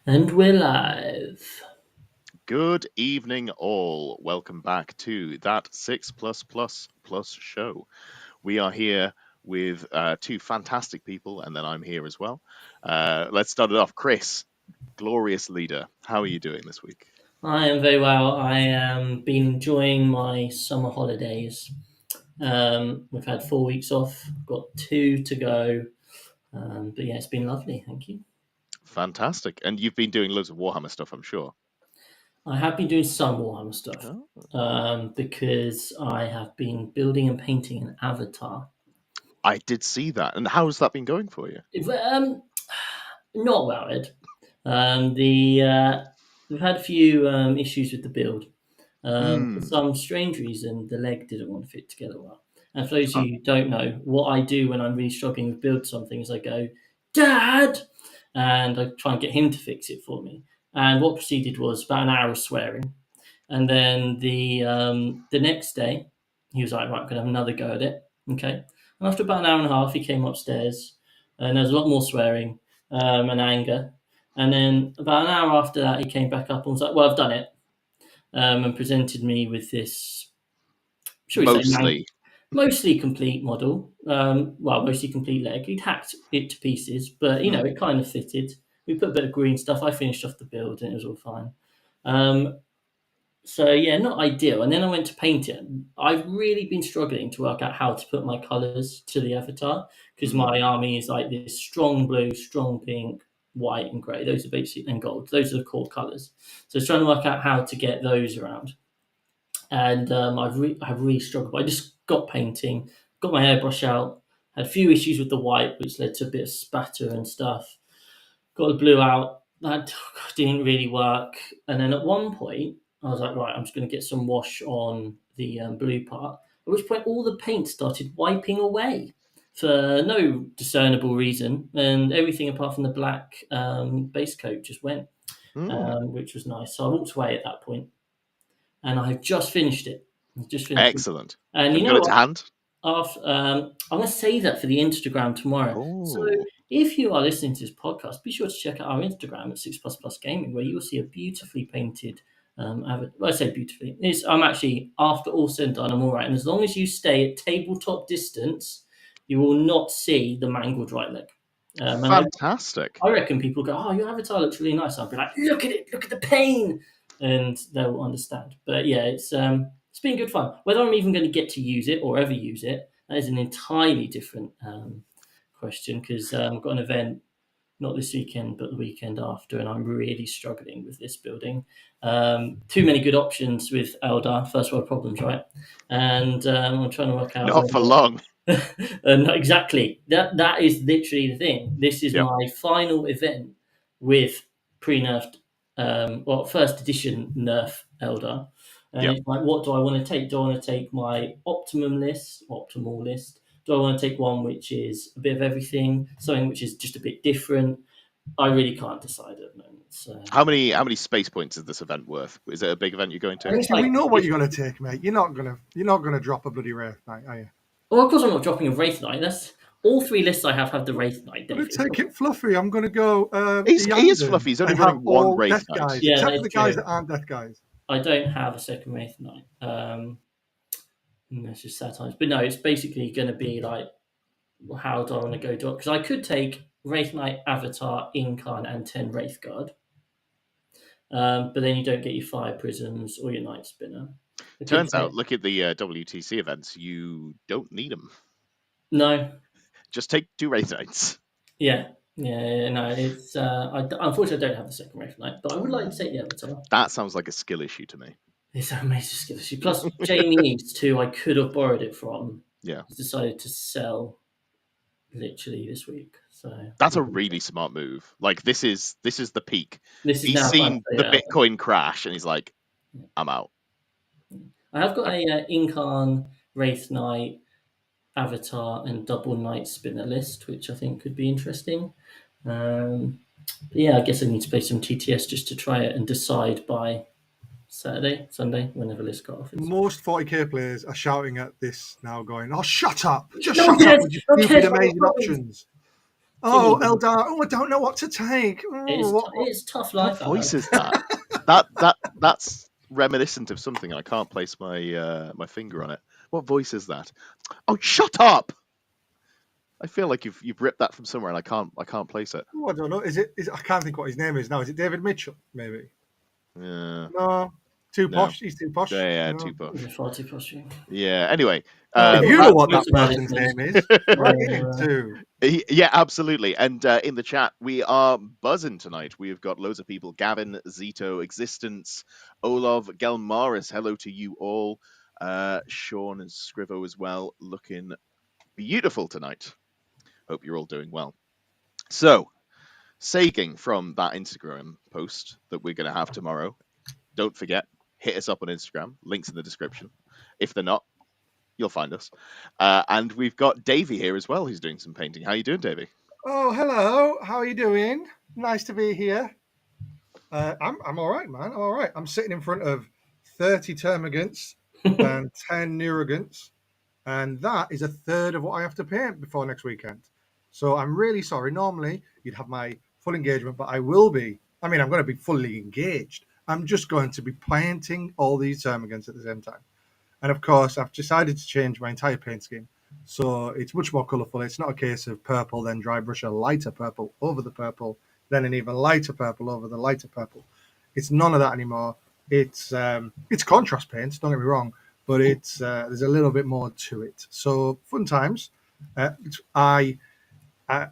And we're live. Good evening, all. Welcome back to that 6+++ show. We are here with two fantastic people, and then I'm here as well. Let's start it off. Chris, glorious leader. How are you doing this week? I am very well. I am been enjoying my summer holidays. We've had 4 weeks off, got two to go. But yeah, it's been lovely. Thank you. Fantastic. And you've been doing loads of Warhammer stuff, I'm sure. I have been doing some Warhammer stuff Oh, because I have been building and painting an avatar. I did see that. And how's that been going for you? Not well, Ed. We've had a few issues with the build. For Hmm. some strange reason, the leg didn't want to fit together well. And for those of Huh. you who don't know, what I do when I'm really struggling with build something is I go, Dad! And I try and get him to fix it for me. And what proceeded was about an hour of swearing. And then the next day, he was like, right, I'm going to have another go at it. Okay. And after about an hour and a half, he came upstairs and there was a lot more swearing and anger. And then about an hour after that, he came back up and was like, well, I've done it. And presented me with this, shall we say, Mostly. mostly complete model. Mostly complete leg. He'd hacked it to pieces, but Hmm. it kind of fitted. We put a bit of green stuff. I finished off the build, and it was all fine. Um, so yeah, not ideal. And then I went to paint it. I've really been struggling to work out how to put my colours to the avatar because Hmm. my army is like this strong blue, strong pink, white, and grey. Those are basically and gold. Those are the core colours. So it's trying to work out how to get those around. And I've really struggled. I just got painting, got my airbrush out, had a few issues with the white, which led to a bit of spatter and stuff. Got the blue out. That didn't really work. And then at one point, I was like, right, I'm just going to get some wash on the blue part. At which point, all the paint started wiping away for no discernible reason, and everything apart from the black base coat just went, Hmm. which was nice. So I walked away at that point, and I have just finished it. I've just finished it. Excellent. And Have you you know got it to what? hand? I'm going to say that for the Instagram tomorrow. So Oh. if you are listening to this podcast, be sure to check out our Instagram at 6++ Gaming, where you will see a beautifully painted. Well, I say beautifully. I'm actually, after all said and done, I'm all right. And as long as you stay at tabletop distance, you will not see the mangled right leg. And Fantastic. I reckon people go, "Oh, your avatar looks really nice." I'll be like, "Look at it! Look at the pain!" and they'll understand. But yeah, it's been good fun. Whether I'm even going to get to use it or ever use it, that is an entirely different question because I've got an event not this weekend but the weekend after, and I'm really struggling with this building. Too many good options with Eldar, first world problems, right? And I'm trying to work out Not for whether long. not exactly. That is literally the thing. This is Yep. my final event with pre-nerfed, first edition nerf Eldar, and Yep. it's like, what do I want to take? Do I want to take my optimal list? Do I want to take one which is a bit of everything, something which is just a bit different? I really can't decide at the moment. So How many space points is this event worth? Is it a big event you're going I to? think it's Actually, we like know what you're 50. going to take, mate. You're not gonna drop a bloody Wraith Knight, are you? Well, of course, I'm not dropping a Wraith Knight. That's all three lists I have the Wraith Knight. I'm going David. to take it fluffy. I'm going to go He is Yanden fluffy. He's only and have running one all Wraith Death Knight. Guys, Yeah, that except for is the guys true. that aren't Death Guys. I don't have a second Wraith Knight. That's just sad times. But no, it's basically going to be like, how do I want to go? Because I could take Wraith Knight, Avatar, Incarn, and 10 Wraith Guard. But then you don't get your Fire Prisms or your Night Spinner. I could Turns out, take, look at the WTC events. You don't need them. no, Just take 2 Wraith Knights. yeah, no. It's unfortunately I don't have the second Wraith Knight, but I would like to take the Avatar. That sounds like a skill issue to me. It's an amazing skill issue. Plus, Jamie East, who I could have borrowed it from, Yeah. has decided to sell literally this week. So That's a really smart move. Like this is the peak. this is He's now time to seen the figure it out. Bitcoin crash and he's like, I'm out. I have got a Incarn, Wraith Knight, Avatar, and Double Night Spinner list, which I think could be interesting. But yeah, I guess I need to play some TTS just to try it and decide by Saturday, Sunday, whenever list cut off is. Most 40k players are shouting at this now, going, "Oh, shut up! Just No, shut Ted, up with your no, stupid, Ted, amazing options." Oh, Eldar. Oh, I don't know what to take. Oh, It's tough What life out voice there. is that? That's reminiscent of something. I can't place my finger on it. What voice is that? Oh, shut up! I feel like you've ripped that from somewhere, and I can't place it. I don't know. I can't think what his name is now. Is it David Mitchell? Maybe. Yeah, No. Too no, posh. He's too posh. yeah, No. too posh. It's far too frustrating. Yeah. Anyway, If you Well, know that what that most of our person's listeners. name is, write in too. Yeah, absolutely. And in the chat, we are buzzing tonight. We've got loads of people: Gavin, Zito, Existence, Olov, Gelmaris. Hello to you all. Sean and Scrivo as well, looking beautiful tonight. Hope you're all doing well. So, sagging from that Instagram post that we're going to have tomorrow, don't forget, hit us up on Instagram. Links in the description. If they're not, you'll find us. And we've got Davey here as well, who's doing some painting. How you doing, Davey? Oh, hello. How are you doing? Nice to be here. I'm all right, man. I'm all right. I'm sitting in front of 30 termagants and 10 neurogants, and that is a third of what I have to paint before next weekend. So I'm really sorry. Normally, you'd have my full engagement, but I will be. I mean, I'm going to be fully engaged. I'm just going to be painting all these termagants at the same time. And of course, I've decided to change my entire paint scheme. So it's much more colourful. It's not a case of purple, then dry brush a lighter purple over the purple, then an even lighter purple over the lighter purple. It's none of that anymore. It's contrast paints, don't get me wrong, but it's there's a little bit more to it. So fun times. I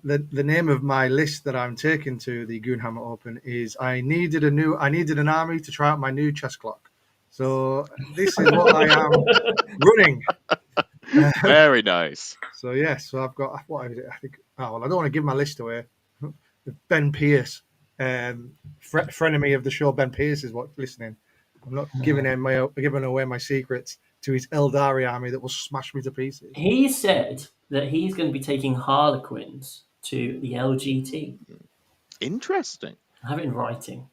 the name of my list that I'm taking to the Goonhammer Open is I needed an army to try out my new chess clock. So this is what I am running. Very nice. So yes, so I've got what is it? I think. Oh well, I don't want to give my list away. Ben Pierce, frenemy of the show. Ben Pierce is what listening. I'm not giving away my secrets to his Eldari army that will smash me to pieces. He said that he's going to be taking Harlequins to the LGT. Interesting. I have it in writing.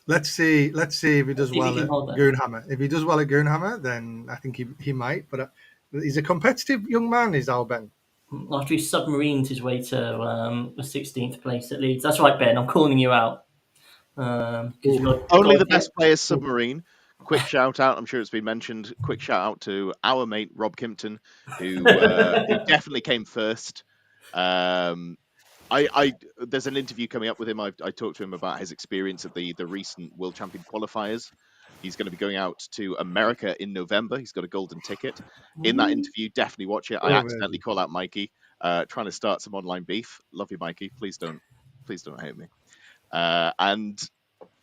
Let's see. Let's see if he Let's does see if he well can at hold that. Goonhammer. If he does well at Goonhammer, then I think he might. But he's a competitive young man. Is Al Ben? After he submarines his way to the 16th place at Leeds. That's right, Ben. I'm calling you out. Because you Only got the to best players submarine. Quick shout out. I'm sure it's been mentioned. Quick shout out to our mate Rob Kimpton, who definitely came first. Um, I there's an interview coming up with him. I talked to him about his experience at the recent World Champion qualifiers. He's going to be going out to America in November. He's got a golden ticket. In that interview, definitely watch it. I accidentally call out Mikey, trying to start some online beef. Love you, Mikey. Please don't hate me. And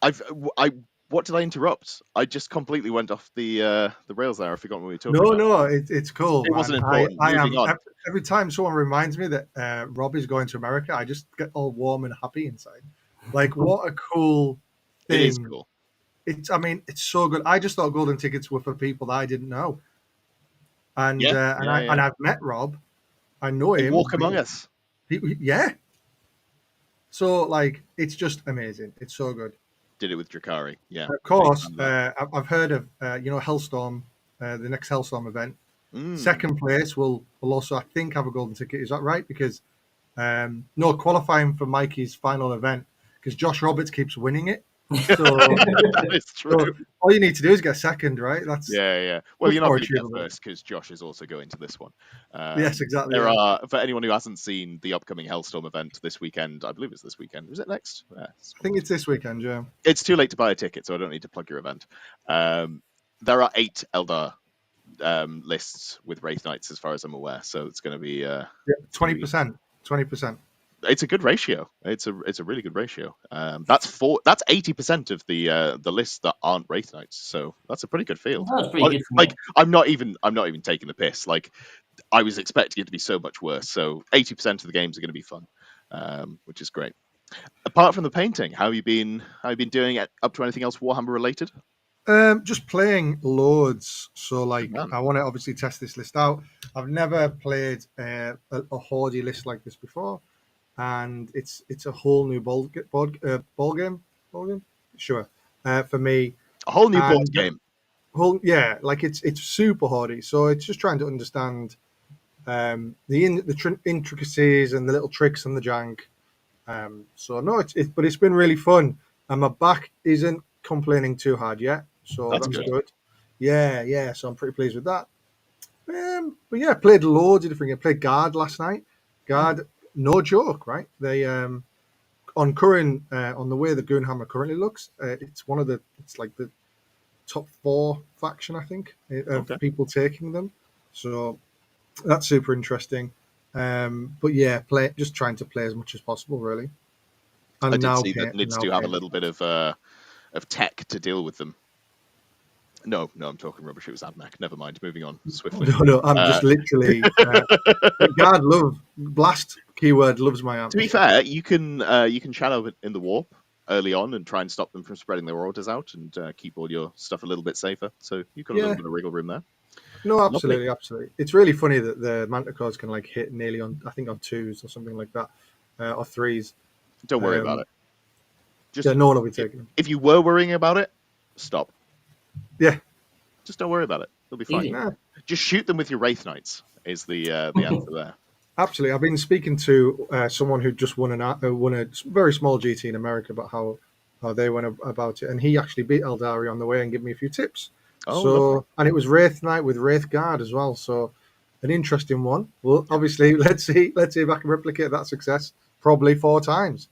I what did I interrupt? I just completely went off the rails there. I forgot what we were talking No, about. no, it's cool, It man. wasn't I, important. I Moving am on. every time someone reminds me that Rob is going to America, I just get all warm and happy inside. Like, what a cool It is thing! cool. I mean, it's so good. I just thought golden tickets were for people that I didn't know, and Yeah, uh, and yeah, I yeah. and I've met Rob. I know They him. walk among us. Yeah. So like, it's just amazing. It's so good. Did it with Drakari. Yeah, Of big course, fan of that. I've heard of Hellstorm, the next Hellstorm event. Mm. Second place will also, I think, have a golden ticket. Is that right? Because no qualifying for Mikey's final event because Josh Roberts keeps winning it. So, It's true. so all you need to do is get second, right? That's Yeah, yeah. Well, much you're not more going to get achievable. first because Josh is also going to this one. Yes, exactly. There Yeah. are, for anyone who hasn't seen the upcoming Hellstorm event this weekend, I believe it's this weekend. Was it next? Yeah, I think it's this weekend. Yeah. it's too late to buy a ticket, so I don't need to plug your event. There are 8 Eldar lists with Wraith Knights, as far as I'm aware. So it's going to be 20%. 20%. it's a good ratio. It's a really good ratio. That's 80% of the lists that aren't Wraith Knights. So that's a pretty good field. That was pretty good for me. Like I'm not even taking the piss. Like I was expecting it to be so much worse. So 80% of the games are going to be fun, which is great. Apart from the painting, how have you been? How have you been doing it? Up to anything else Warhammer related? Just playing loads. So, Good like, man. I want to obviously test this list out. I've never played a Hordy list like this before, and it's a whole new ball game. Sure, for me. A whole new board And game. like it's super Hordy. So it's just trying to understand the intricacies and the little tricks and the jank. So no, but it's been really fun, and my back isn't complaining too hard yet, so That's that's good. good. Yeah, yeah. So I'm pretty pleased with that. But yeah, played loads of different games. Played guard last night. Guard, no joke, right? They on current on the way the Goonhammer currently looks, it's like the top four faction, I think, of Okay. people taking them. So that's super interesting. But yeah, just trying to play as much as possible, really. I And did now see that paint, Nids now do have a paint. little bit of tech to deal with them. No, I'm talking rubbish. It was AdMech. Never mind. Moving on swiftly. No, I'm Uh, just literally. God, love blast keyword loves my to be army. fair, you can shadow in the warp early on and try and stop them from spreading their orders out and keep all your stuff a little bit safer. So you've got a little Yeah, bit of wriggle room there. no, Lovely. absolutely, absolutely. It's really funny that the Manticores can like hit nearly on, I think on twos or something like that, or threes. Don't worry about Um, it. Just yeah, no one will be if, taking them. if you were worrying about it, stop. Yeah, Just don't worry about it. It'll be fine. Easy. nah, Just shoot them with your Wraith Knights. Is the answer there? absolutely. I've been speaking to someone who just won a very small GT in America about how they went about it, and he actually beat Eldari on the way and gave me a few tips. Oh, lovely. So, and it was Wraith Knight with Wraith Guard as well. So, an interesting one. Well, Yeah. obviously, let's see if I can replicate that success. Probably 4 times.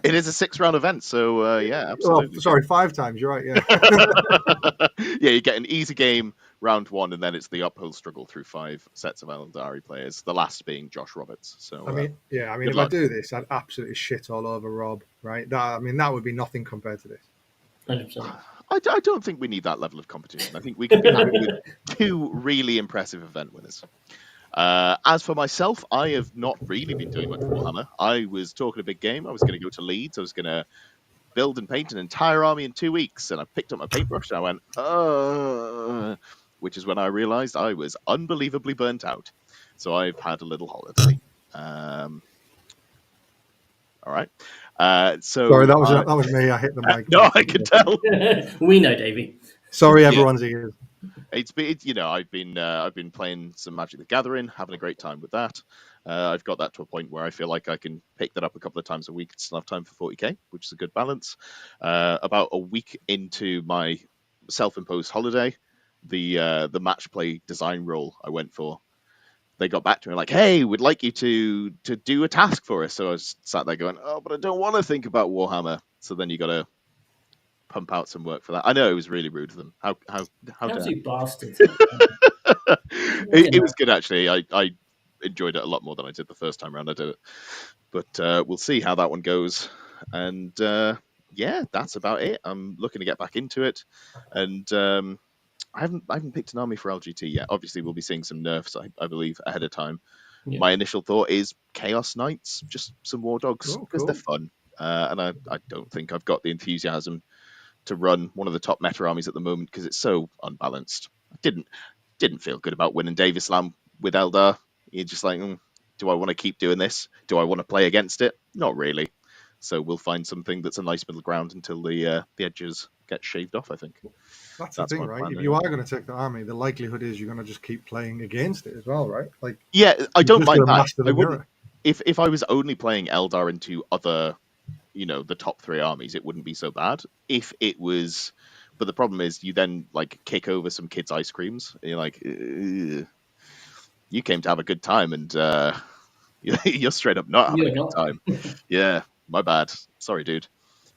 It is a 6 round event, so yeah, Oh, absolutely. sorry, 5 times. You're right. Yeah. Yeah, you get an easy game round one, and then it's the uphill struggle through 5 sets of Eldari players. The last being Josh Roberts. So I mean, good if I luck. do this, I'd absolutely shit all over Rob. Right? That would be nothing compared to this. 100%. I don't think we need that level of competition. I think we can be happy with 2 really impressive event winners. As for myself, I have not really been doing much Warhammer. I was talking a big game. I was going to go to Leeds. I was going to build and paint an entire army in 2 weeks, and I picked up my paintbrush and I went, which is when I realized I was unbelievably burnt out. So I've had a little holiday. All right. Sorry, that was me. I hit the mic. No, I can tell. We know, Davey. Sorry, Yeah. everyone's ears. It's been, I've been playing some Magic the Gathering, having a great time with that. I've got that to a point where I feel like I can pick that up a couple of times a week and still have time for 40k, which is a good balance. About a week into my self-imposed holiday, the match play design role I went for, they got back to me like, "Hey, we'd like you to do a task for us." So I was sat there going, "Oh, but I don't want to think about Warhammer." So then you got to pump out some work for that. I know it was really rude of them. How dare? Absolute bastards. It was good actually. I enjoyed it a lot more than I did the first time around I did it. But we'll see how that one goes. And yeah, that's about it. I'm looking to get back into it, and I haven't picked an army for LGT yet. Obviously, we'll be seeing some nerfs, I believe, ahead of time. Yeah. My initial thought is Chaos Knights, just some War Dogs Oh, because they're cool. fun. And I don't think I've got the enthusiasm to run one of the top meta armies at the moment because it's so unbalanced. I didn't feel good about winning Davis Lamb with Eldar. You're just like, do I want to keep doing this? Do I want to play against it? Not really. So we'll find something that's a nice middle ground until the edges get shaved off. I think That's the that's thing, my right? plan. If you Anyway. are going to take the army, the likelihood is you're going to just keep playing against it as well, right? Like Yeah, I you're don't just mind going to that. master I the wouldn't mirror. if I was only playing Eldar into other, the top 3 armies, it wouldn't be so bad. If it was, but the problem is you then like kick over some kids' ice creams. And you're like, "Ugh. You came to have a good time, and you're straight up not having a You're good not. time." Yeah, my bad. Sorry, dude.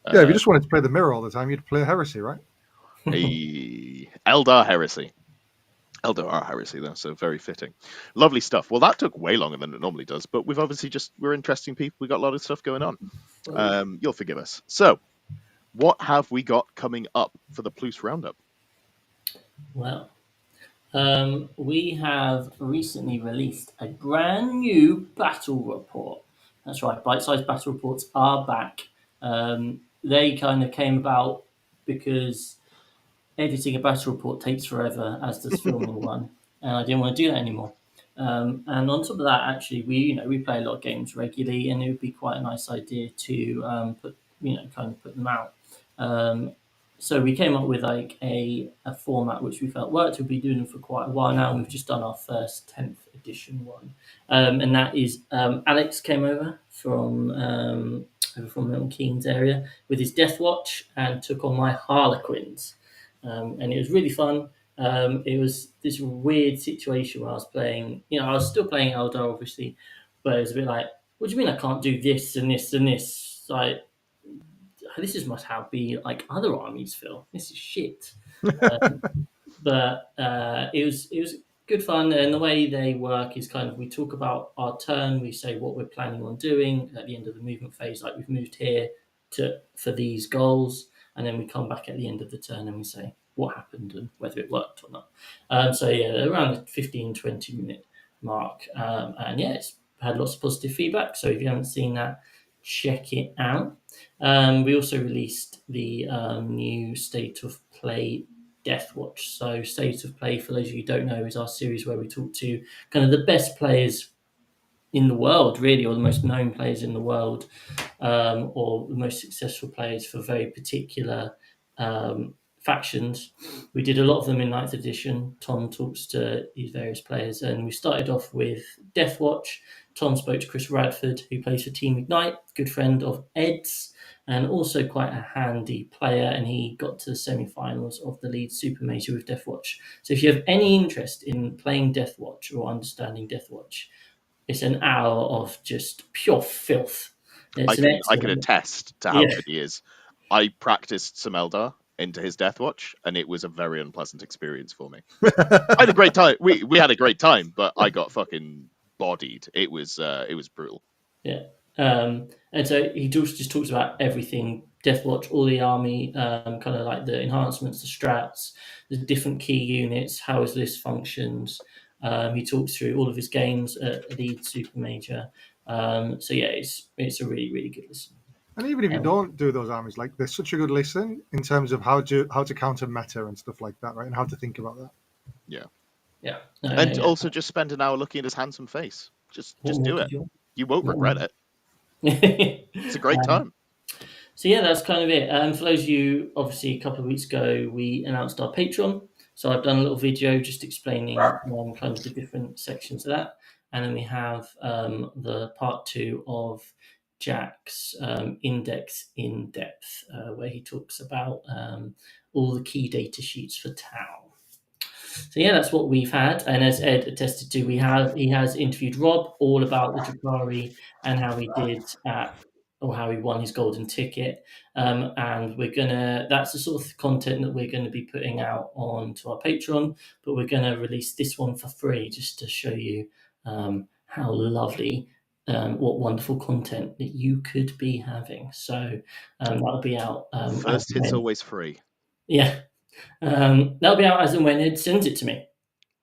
Yeah, if you Uh, just wanted to play the mirror all the time, you'd play Heresy, right? Eldar Heresy. Eldar are Heresy, though, so very fitting. Lovely stuff. Well, that took way longer than it normally does, but we've obviously we're interesting people. We got a lot of stuff going on. You'll forgive us. So, what have we got coming up for the Plus Roundup? Well, we have recently released a brand new battle report. That's right, bite-sized battle reports are back. They kind of came about because editing a battle report takes forever, as does filming one, and I didn't want to do that anymore. And on top of that, actually, we play a lot of games regularly, and it would be quite a nice idea to put them out. Um, so we came up with like a format which we felt worked. We've been doing them for quite a while now, and we've just done our first 10th edition one. And that is Alex came over from Milton Keynes area with his Death Watch and took on my Harlequins. And it was really fun. It was this weird situation where I was playing, I was still playing Eldar, obviously, but it was a bit like, what do you mean I can't do this and this and this? Like, this is must how be like other armies feel. This is shit. But it was good fun, and the way they work is kind of we talk about our turn, we say what we're planning on doing at the end of the movement phase, like we've moved here to for these goals, and then we come back at the end of the turn and we say what happened and whether it worked or not. So yeah, around the 15-20 minute mark, and yeah, it's had lots of positive feedback. So if you haven't seen that, check it out. We also released the new State of Play Death Watch. So, State of Play, for those of you who don't know, is our series where we talk to kind of the best players in the world, really, or the most known players in the world, or the most successful players for very particular factions. We did a lot of them in ninth edition. Tom talks to these various players, and we started off with Death Watch. Tom spoke to Chris Radford, who plays for Team Ignite, good friend of Ed's, and also quite a handy player, and he got to the semi-finals of the Leeds Super Major with Death Watch. So if you have any interest in playing Death Watch or understanding Death Watch, it's an hour of just pure filth. It's I can excellent. attest to how Yeah, good he is. I practiced some Eldar into his Death Watch, and it was a very unpleasant experience for me. I had a great time. We had a great time, but I got fucking bodied. It was brutal. yeah. And so he just talks about everything Death Watch, all the army, kind of like the enhancements, the strats, the different key units, how his list functions. He talks through all of his games at the Super Major. So yeah, it's a really really good listen. And even if you Um, don't do those armies, like there's such a good listen in terms of how to counter meta and stuff like that, right? And how to think about that. Yeah, yeah, and yeah. also just spend an hour looking at his handsome face. What Just more do could it. you You won't regret want? it. It's a great time. So yeah, that's kind of it. For those of you, obviously, a couple of weeks ago, we announced our Patreon. So I've done a little video just explaining kind of the different sections of that, and then we have the part two of Jack's index in depth, where he talks about all the key data sheets for Tau. So yeah, that's what we've had, and as Ed attested to, he has interviewed Rob all about the Drakari and how he did or how he won his golden ticket. And that's the sort of content that we're going to be putting out onto our Patreon, but we're going to release this one for free just to show you how lovely. What wonderful content that you could be having. So that'll be out. First hit's always free. Yeah, that'll be out as and when Ed sends it to me.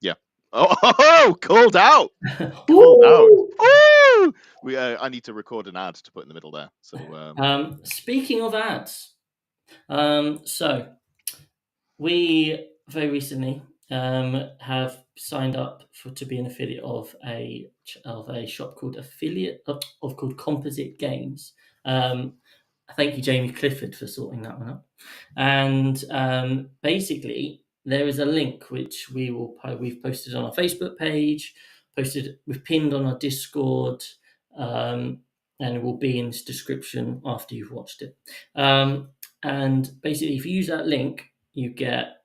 Yeah. Oh, called out. Called out. Ooh! Ooh! I need to record an ad to put in the middle there. So Speaking of ads, so we very recently have signed up to be an affiliate of a shop called called Composite Games. Thank you, Jamie Clifford, for sorting that one up. And basically, there is a link which we've posted on our Facebook page, we've pinned on our Discord, and it will be in this description after you've watched it. And basically, if you use that link, you get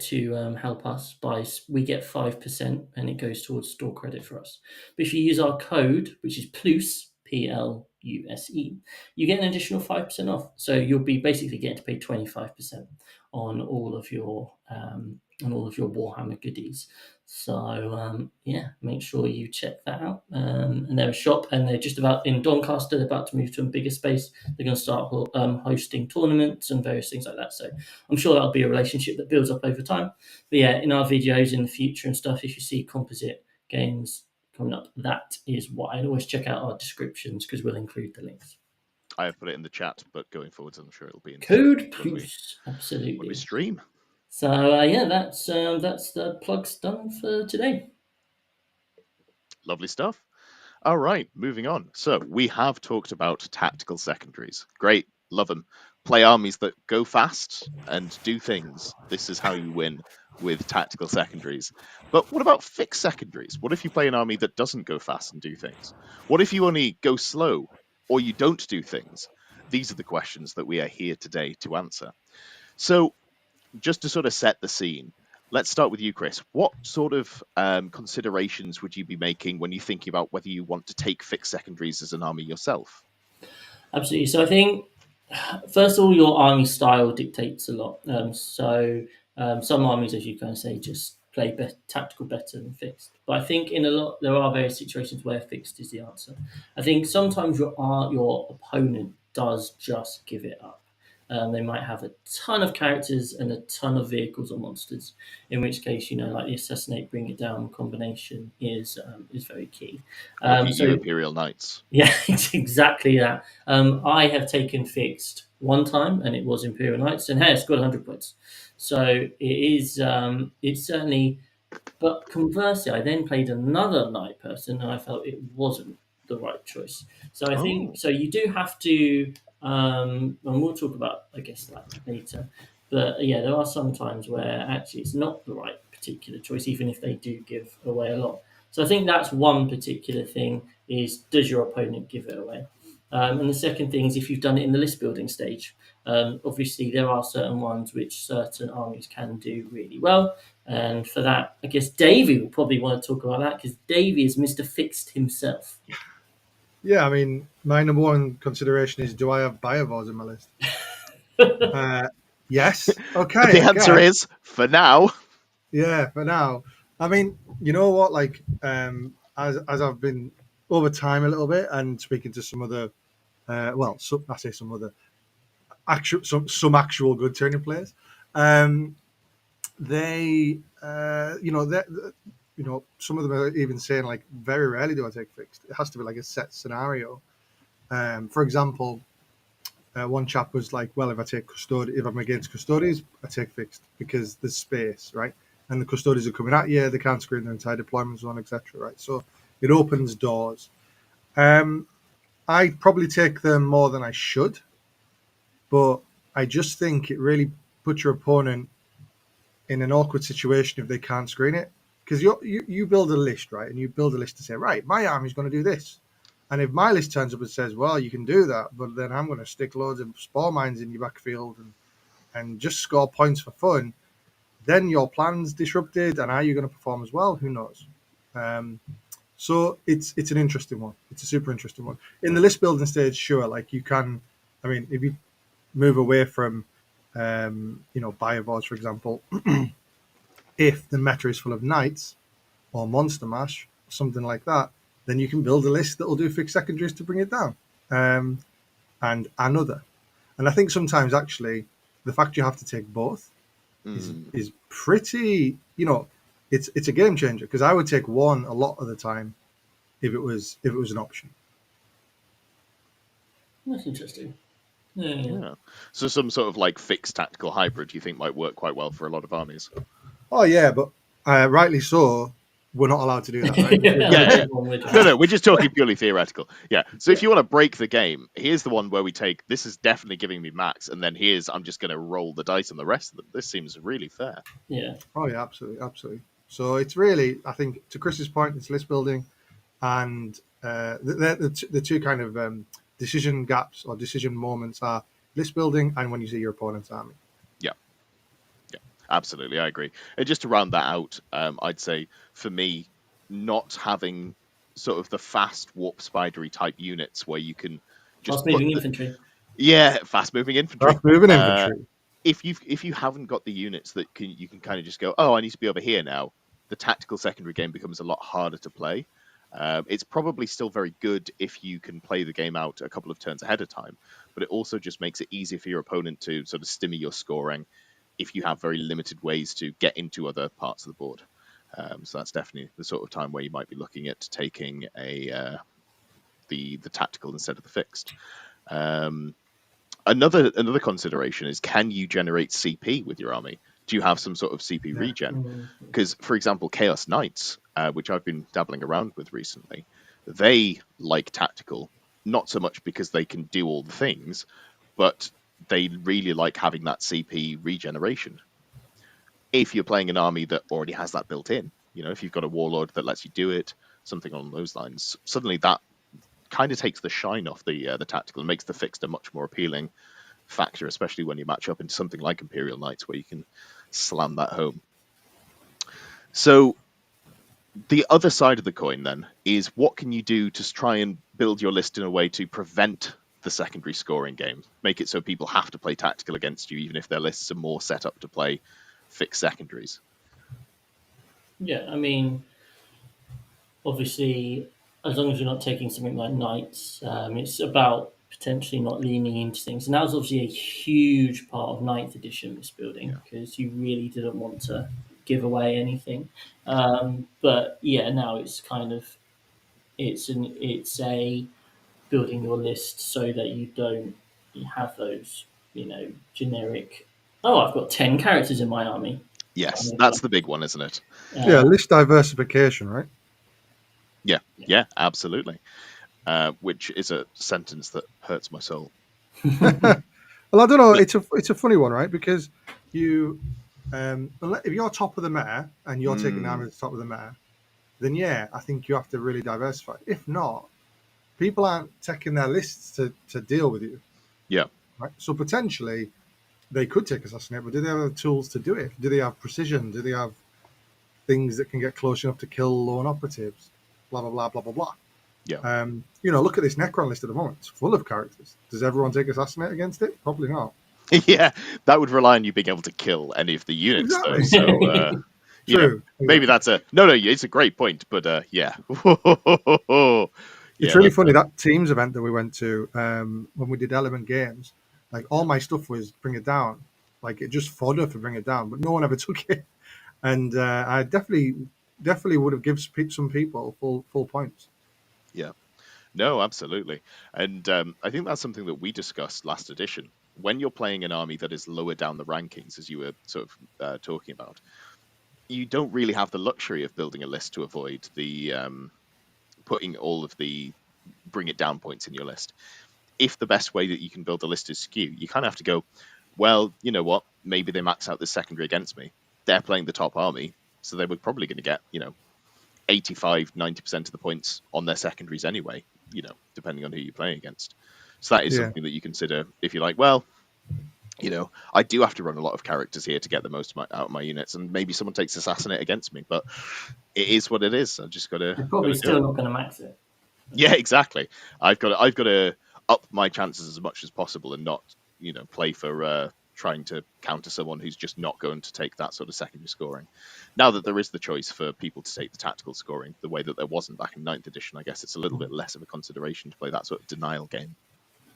to help us by we get 5% and it goes towards store credit for us. But if you use our code, which is PLUSE, PLUSE, you get an additional 5% off. So you'll be basically getting to pay 25% on all of your Warhammer goodies. So yeah, make sure you check that out. And they're a shop, and they're just about in Doncaster. They're about to move to a bigger space. They're going to start hosting tournaments and various things like that. So I'm sure that'll be a relationship that builds up over time. But yeah, in our videos in the future and stuff, if you see composite games coming up, that is why. And always check out our descriptions because we'll include the links. I have put it in the chat, but going forwards, I'm sure it'll be in Code when plus, absolutely. we stream. So yeah, that's the plugs done for today. Lovely stuff. All right, moving on. So we have talked about tactical secondaries. Great, love them. play armies that go fast and do things. This is how you win with tactical secondaries. But what about fixed secondaries? What if you play an army that doesn't go fast and do things? What if you only go slow or you don't do things? These are the questions that we are here today to answer. So, just to sort of set the scene, let's start with you, Chris. What sort of considerations would you be making when you're thinking about whether you want to take fixed secondaries as an army yourself? Absolutely. So I think first of all, your army style dictates a lot. Some armies, as you kind of say, just play tactical better than fixed. But I think in a lot there are various situations where fixed is the answer. I think sometimes your opponent does just give it up. They might have a ton of characters and a ton of vehicles or monsters. In which case, like the assassinate, bring it down combination is very key. Look at you, So Imperial Knights. yeah, it's exactly that. I have taken fixed one time, and it was Imperial Knights, and hey, it's got 100 points. So it is. It's certainly. But conversely, I then played another knight person, and I felt it wasn't the right choice. So I think Oh, so. You do have to, and we'll talk about, I guess, that later. But yeah, there are some times where actually it's not the right particular choice, even if they do give away a lot. So I think that's one particular thing: is does your opponent give it away? And the second thing is if you've done it in the list building stage. Obviously, there are certain ones which certain armies can do really well, and for that, I guess Davey will probably want to talk about that because Davey is Mr. Fixed himself. Yeah, I mean, my number one consideration is, do I have Biovars in my list? Uh, yes. the Okay, answer okay. is for now. Yeah, for now. I mean, you know what? Like, as I've been over time a little bit and speaking to some other, I say some other actual, some actual good turning players, um, they, some of them are even saying like, very rarely do I take fixed. It has to be like a set scenario. For example, one chap was like, "Well, if I'm against custodies, I take fixed because there's space, right? And the custodies are coming at you; they can't screen their entire deployment zone, etc. Right? So it opens doors. Um, I probably take them more than I should, but I just think it really puts your opponent in an awkward situation if they can't screen it. Because you build a list, right? And you build a list to say, right, my army's going to do this. And if my list turns up and says, well, you can do that, but then I'm going to stick loads of spore mines in your backfield and just score points for fun, then your plan's disrupted. And are you going to perform as well? Who knows? Um, so it's an interesting one. It's a super interesting one. In the list building stage, sure, like you can, I mean, if you move away from, Biovars, for example, if the meta is full of knights or monster mash, something like that, then you can build a list that will do fixed secondaries to bring it down. Um, and another. And I think sometimes actually the fact you have to take both is Mm, is pretty, it's a game changer because I would take one a lot of the time if it was an option. That's interesting. Yeah. yeah. So some sort of like fixed tactical hybrid you think might work quite well for a lot of armies. Oh yeah, but rightly so, we're not allowed to do that, right? Because Yeah, Yeah, yeah, yeah. whichever one we're No, doing. no, we're just talking purely theoretical. Yeah. So if yeah, you want to break the game, here's the one where we take this is definitely giving me max, and then here's I'm just going to roll the dice on the rest of them. This seems really fair. Yeah. oh yeah, absolutely, absolutely. So it's really, I think, to Chris's point, it's list building and the two kind of decision gaps or decision moments are list building and when you see your opponent's army. Yeah, yeah, absolutely, I agree. And just to round that out, I'd say for me, not having sort of the fast warp spidery type units where you can just Fast put moving the infantry. fast moving infantry. Fast moving infantry. If you haven't got the units that you can kind of just go, oh, I need to be over here now, the tactical secondary game becomes a lot harder to play. It's probably still very good if you can play the game out a couple of turns ahead of time, but it also just makes it easier for your opponent to sort of stimmy your scoring if you have very limited ways to get into other parts of the board. So that's definitely the sort of time where you might be looking at taking the tactical instead of the fixed. Um, another consideration is, can you generate CP with your army? Do you have some sort of CP Yeah. regen? Mm. Because, for example, Chaos Knights, which I've been dabbling around with recently, they like tactical, not so much because they can do all the things, but they really like having that CP regeneration. If you're playing an army that already has that built in, if you've got a warlord that lets you do it, something along those lines, suddenly that kind of takes the shine off the tactical and makes the fixed a much more appealing factor, especially when you match up into something like Imperial Knights where you can slam that home. So the other side of the coin then is what can you do to try and build your list in a way to prevent the secondary scoring game, make it so people have to play tactical against you, even if their lists are more set up to play fixed secondaries. Yeah, I mean, obviously, as long as you're not taking something like knights, it's about potentially not leaning into things. And that was obviously a huge part of ninth edition this building Yeah. because you really didn't want to give away anything. But yeah, now it's kind of it's a building your list so that you don't have those generic. Oh, I've got 10 characters in my army. Yes, Kind of that's the big one, isn't it? Yeah, uh, list diversification, right? Yeah, yeah. yeah, absolutely. Which is a sentence that hurts my soul. Well, I don't know. But It's a funny one, right? Because you, if you're top of the mare and you're taking the army to the top of the mare, then yeah, I think you have to really diversify. If not, people aren't taking their lists to deal with you, yeah, right? So potentially they could take assassinate, but do they have the tools to do it? Do they have precision? Do they have things that can get close enough to kill lone operatives? Blah blah blah blah blah blah. yeah. Look at this Necron list at the moment. It's full of characters. Does everyone take assassinate against it? Probably not. Yeah, that would rely on you being able to kill any of the units, though. Exactly. So, True. maybe Exactly. that's no, it's a great point. But yeah, It's yeah, really that's funny that Teams event that we went to when we did Element Games. Like all my stuff was Bring It Down. Like it just fodder for Bring It Down, but no one ever took it. And I definitely would have given some people full points. yeah. No, absolutely. And I think that's something that we discussed last edition. When you're playing an army that is lower down the rankings, as you were sort of talking about, you don't really have the luxury of building a list to avoid the putting all of the bring it down points in your list. If the best way that you can build a list is skew, you kind of have to go, well, you know what? Maybe they max out this secondary against me. They're playing the top army, so they were probably going to get, 85, 90% of the points on their secondaries anyway, depending on who you're playing against. So that is Yeah. something that you consider if you're like, well, I do have to run a lot of characters here to get the most out of my units, and maybe someone takes assassinate against me, but it is what it is. I just You're got probably to do still it. not going to max it. Yeah, exactly. I've got to up my chances as much as possible and not play for trying to counter someone who's just not going to take that sort of secondary scoring. Now that there is the choice for people to take the tactical scoring, the way that there wasn't back in ninth edition, I guess it's a little bit less of a consideration to play that sort of denial game.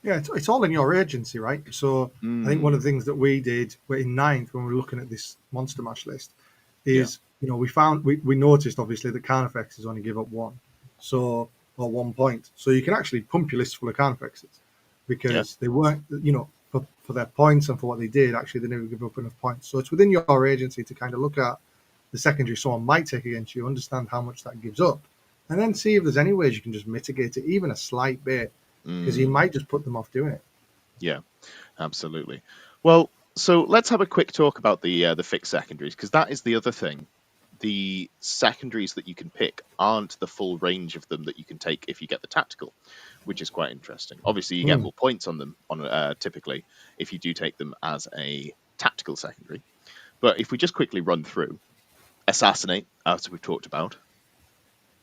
Yeah, it's all in your agency, right? So I think one Mm, of the things that we did in ninth when we were looking at this monster mash list yeah, is, we noticed obviously that Carnifexes only give up one, so or 1 point. So you can actually pump your list full of Carnifexes yeah, because they weren't, for their points and for what they did, actually they never give up enough points. So it's within your agency to kind of look at the secondary someone might take against you, understand how much that gives up, and then see if there's any ways you can just mitigate it, even a slight bit, because you mm, might just put them off doing it. yeah. Absolutely. Well, so let's have a quick talk about the fixed secondaries, because that is the other thing. The secondaries that you can pick aren't the full range of them that you can take if you get the tactical, which is quite interesting. Obviously, you get Mm. more points on them typically if you do take them as a tactical secondary. But if we just quickly run through, assassinate, as we've talked about.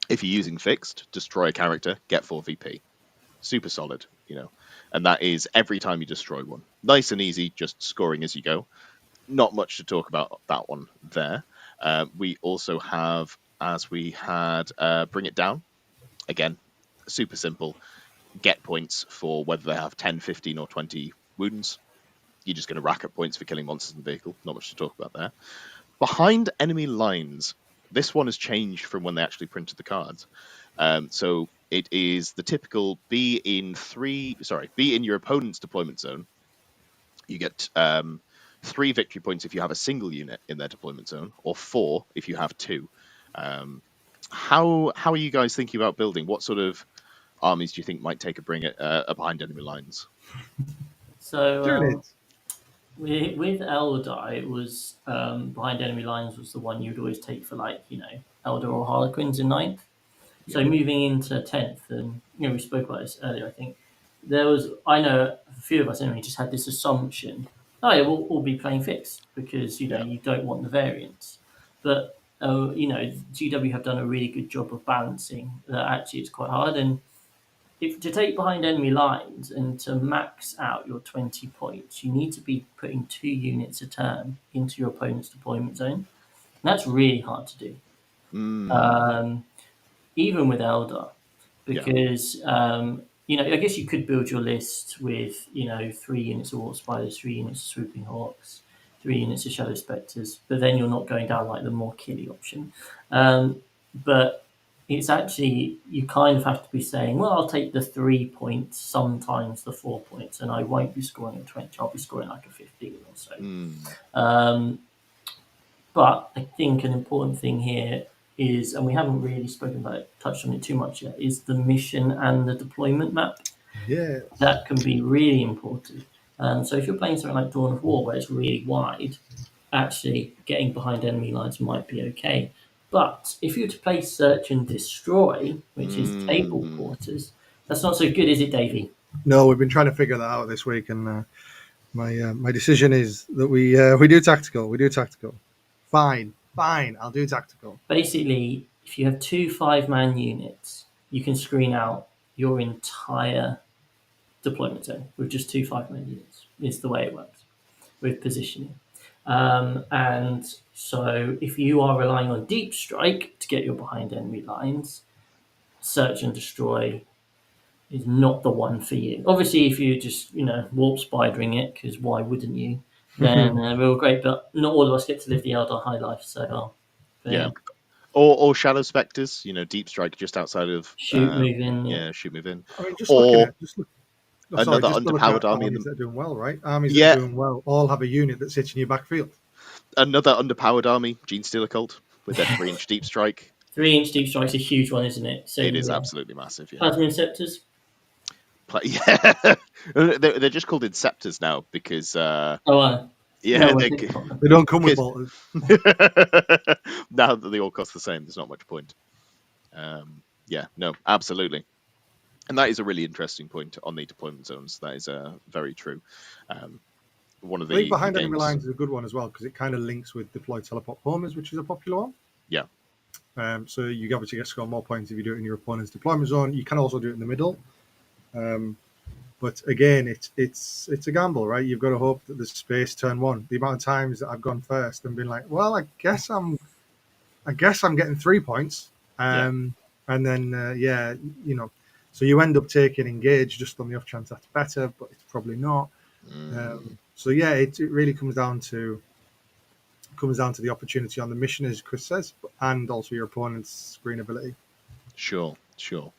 If you're using fixed, destroy a character, get 4 VP. Super solid, and that is every time you destroy one. Nice and easy, just scoring as you go. Not much to talk about that one there. We also have, as we had, Bring It Down. Again, super simple. Get points for whether they have 10, 15, or 20 wounds. You're just going to rack up points for killing monsters in the vehicle. Not much to talk about there. Behind enemy lines, this one has changed from when they actually printed the cards. So it is the typical be in your opponent's deployment zone. You get 3 victory points if you have a single unit in their deployment zone, or 4 if you have 2. Um, how are you guys thinking about building? What sort of armies do you think might take a bring it behind enemy lines? So Sure it is. with Eldar, it was behind enemy lines was the one you'd always take for like Eldar or Harlequins in ninth. Yeah. So moving into 10th, and we spoke about this earlier. I think there was. I know a few of us anyway just had this assumption. Oh, yeah, we'll all be playing fixed because Yeah. you don't want the variance. But GW have done a really good job of balancing that. Actually, it's quite hard, and if to take behind enemy lines and to max out your 20 points, you need to be putting 2 units a turn into your opponent's deployment zone. And that's really hard to do. Mm, Um, Even with Eldar, yeah. because I guess you could build your list with 3 units of Water Spiders, 3 units of Swooping Hawks, 3 units of Shadow Spectres, but then you're not going down like the more killy option. But it's actually you kind of have to be saying, well, I'll take the 3 points, sometimes the 4 points, and I won't be scoring a 20. I'll be scoring like a 15 or so. Mm, Um, but I think an important thing here is, and we haven't really touched on it too much yet, is the mission and the deployment map. Yes. That can be really important. So if you're playing something like Dawn of War, where it's really wide, actually getting behind enemy lines might be okay. But if you were to play Search and Destroy, which is table mm. quarters, that's not so good, is it, Davey? No, we've been trying to figure that out this week, and my decision is that we do tactical. We do tactical. Fine, fine. I'll do tactical. Basically, if you have two 5-man units, you can screen out your entire deployment zone with just two 5-man units. Is the way it works with positioning. And so, if you are relying on deep strike to get your behind enemy lines, search and destroy is not the one for you. Obviously, if you just warp spidering it, because why wouldn't you? Then we're all great, but not all of us get to live the Eldar high life. So, Yeah. yeah, Or Shadow Spectres, deep strike just outside of shoot, move in. Yeah, yeah, shoot move in. I mean, just looking Or at just look. Oh, sorry, another just looking underpowered at army in armies the that are doing well, right? Armies that are yeah, doing well all have a unit that sits in your backfield. another underpowered army, Gene Stealer Cult, with their 3-inch deep strike. 3-inch deep strike's a huge one, isn't it? So It is yeah, absolutely massive, yeah. plasma inceptors. Yeah. They're just called Inceptors now because Oh, yeah, no, I they think They don't come with because bolters. now that they all cost the same, there's not much point. Yeah, no, absolutely. And that is a really interesting point on the deployment zones. That is very true. One of I think the behind enemy games, lines is a good one as well because it kind of links with deploy teleport homers, which is a popular one. yeah, So you obviously get to score more points if you do it in your opponent's deployment zone. You can also do it in the middle. But again, it's a gamble, right? You've got to hope that there's space turn one. The amount of times that I've gone first and been like, well, I guess I'm getting 3 points. yeah, And then so you end up taking engage just on the off chance that's better, but it's probably not. mm, So yeah, it really comes down to the opportunity on the mission, as Chris says, and also your opponent's screen ability. sure, sure.